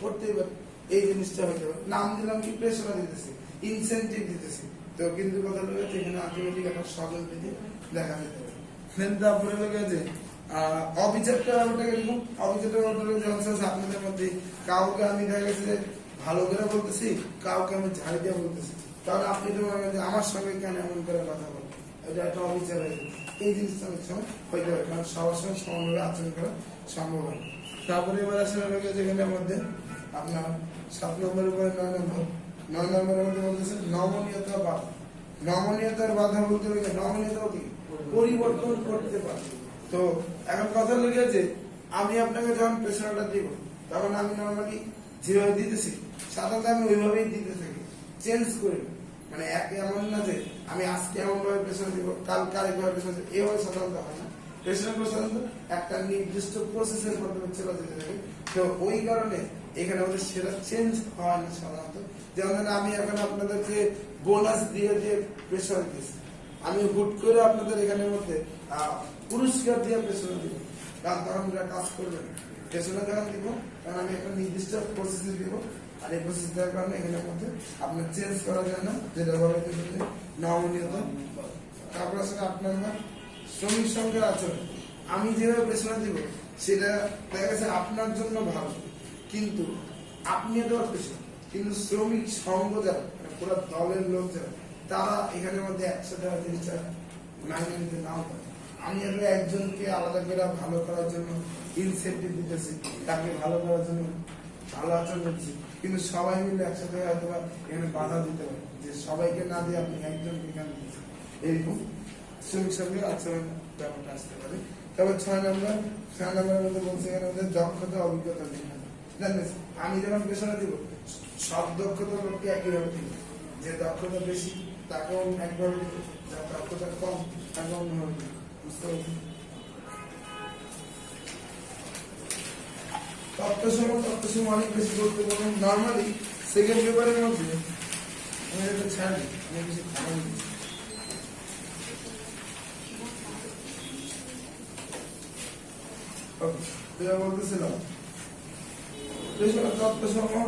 করতেই পারে। এই জিনিসটা হইতে পারে, নাম দিলাম কি প্রেশার দিতেছি, ইনসেন্টিভ দিতেছি, তো কিন্তু কথা হলো যে এখানে আলটিমেটলি একটা সজল প্রীতি দেখা যেতে পারে। তারপরে লেগে যে অবিচারটা ব্যাপারটা কিরকম, অবিচারটা ব্যাপারটা যেমন আপনাদের মধ্যে কাউকে আমি দেখা গেছে যে ভালো করে বলতেছি, কাউকে আমি ঝাড়ি দিয়ে বলতেছি, তাহলে আপনি তো মনে করেন যে আমার সঙ্গে কেন এমন করে কথা বলেন, এটা একটা অবিচার হয়ে যায়। এই জিনিসটা অনেক সময় হইতে পারে, কারণ সবার সঙ্গে সমানভাবে আচরণ করা সম্ভব হয়। তারপরে এবার আসলে যেখানের মধ্যে আপনার 7 নম্বরের উপরে 9 নম্বর, 9 নম্বরের মধ্যে বলতেছে নমনীয়তার বাধা। নমনীয়তার বাধা বলতে গেলে নমনীয়তা কি পরিবর্তন করতে পারে। তো এখন কথা লেগে যে আমি আপনাকে যখন প্রেশারটা দিব, তখন আমি নর্মালি যেভাবে দিতেছি সাধারণত আমি ওইভাবেই দিতে থাকি, চেঞ্জ করি না। মানে এমন না যে আমি আজকে এমন ভাবে প্রেশার দিব, কালকে আরেকভাবে প্রেশার দিব, এভাবে সাধারণত হয় না। প্রেশার সাধারণত একটা নির্দিষ্ট প্রসেসের মাধ্যমে চলে যেতে থাকে। তো ওই কারণে এখানে আমাদের সেটা চেঞ্জ হয় না সাধারণত। যেমন আমি এখন আপনাদেরকে বোনাস দিয়ে দিয়ে প্রেশার দিচ্ছি, আমি হুট করে আপনাদের এখানের মধ্যে পুরস্কার দিয়ে প্রেশার দিব, কারণ তখন কাজ করবে না। প্রেশার যখন দিব তখন আমি একটা নির্দিষ্ট প্রসেসে দিব, আর এই প্রসেস দেওয়ার কারণে এখানের মধ্যে আপনার চেঞ্জ করা যায় না, যেটা বলে নমনীয়তা। তারপর আসলে 8 নম্বর শ্রমিক সঙ্গে আচরণ। আমি যেভাবে প্রেশার দিব সেটা দেখা গেছে আপনার জন্য ভালো, কিন্তু আপনি দেওয়ার পেছনে কিন্তু শ্রমিক সঙ্গ যারা পুরো দলের লোক যারা, তারা এখানের মধ্যে একসাথে জিনিসটা মাইনে নিতে নাও পারে। আমি একজনকে আলাদা করে ভালো করার জন্য ইনসেন্টিভ দিতেছি, তাকে ভালো করার জন্য ভালো আচরণ করছি, কিন্তু সবাই মিলে একসাথে হয়তো এখানে বাধা দিতে পারে, যে সবাইকে না দিয়ে আপনি একজনকে এখানে দিচ্ছেন, এরকম শ্রমিক সঙ্গে আচরণ ব্যাপারটা আসতে পারে। তবে 6 নম্বরের মধ্যে বলছে এখানে মধ্যে দক্ষতা অভিজ্ঞতা নেই। জানেন আমি যখন পেছনে দিব সব দক্ষতা লোককে একইভাবে দিব, যে দক্ষতা বেশি তাকেও একভাবে দিব, যার দক্ষতা কম তাকে অন্যভাবে দিব, বুঝতে পারছি? তত্ত্বসমূহ অনেক বেশি গুরুত্বপূর্ণ। নর্মালি সেকেন্ড পেপারের মধ্যে আমি এটা ছাড়ি, অনেক বেশি খাবার দিচ্ছি। বলতেছিলাম তত্ত্বসমূহ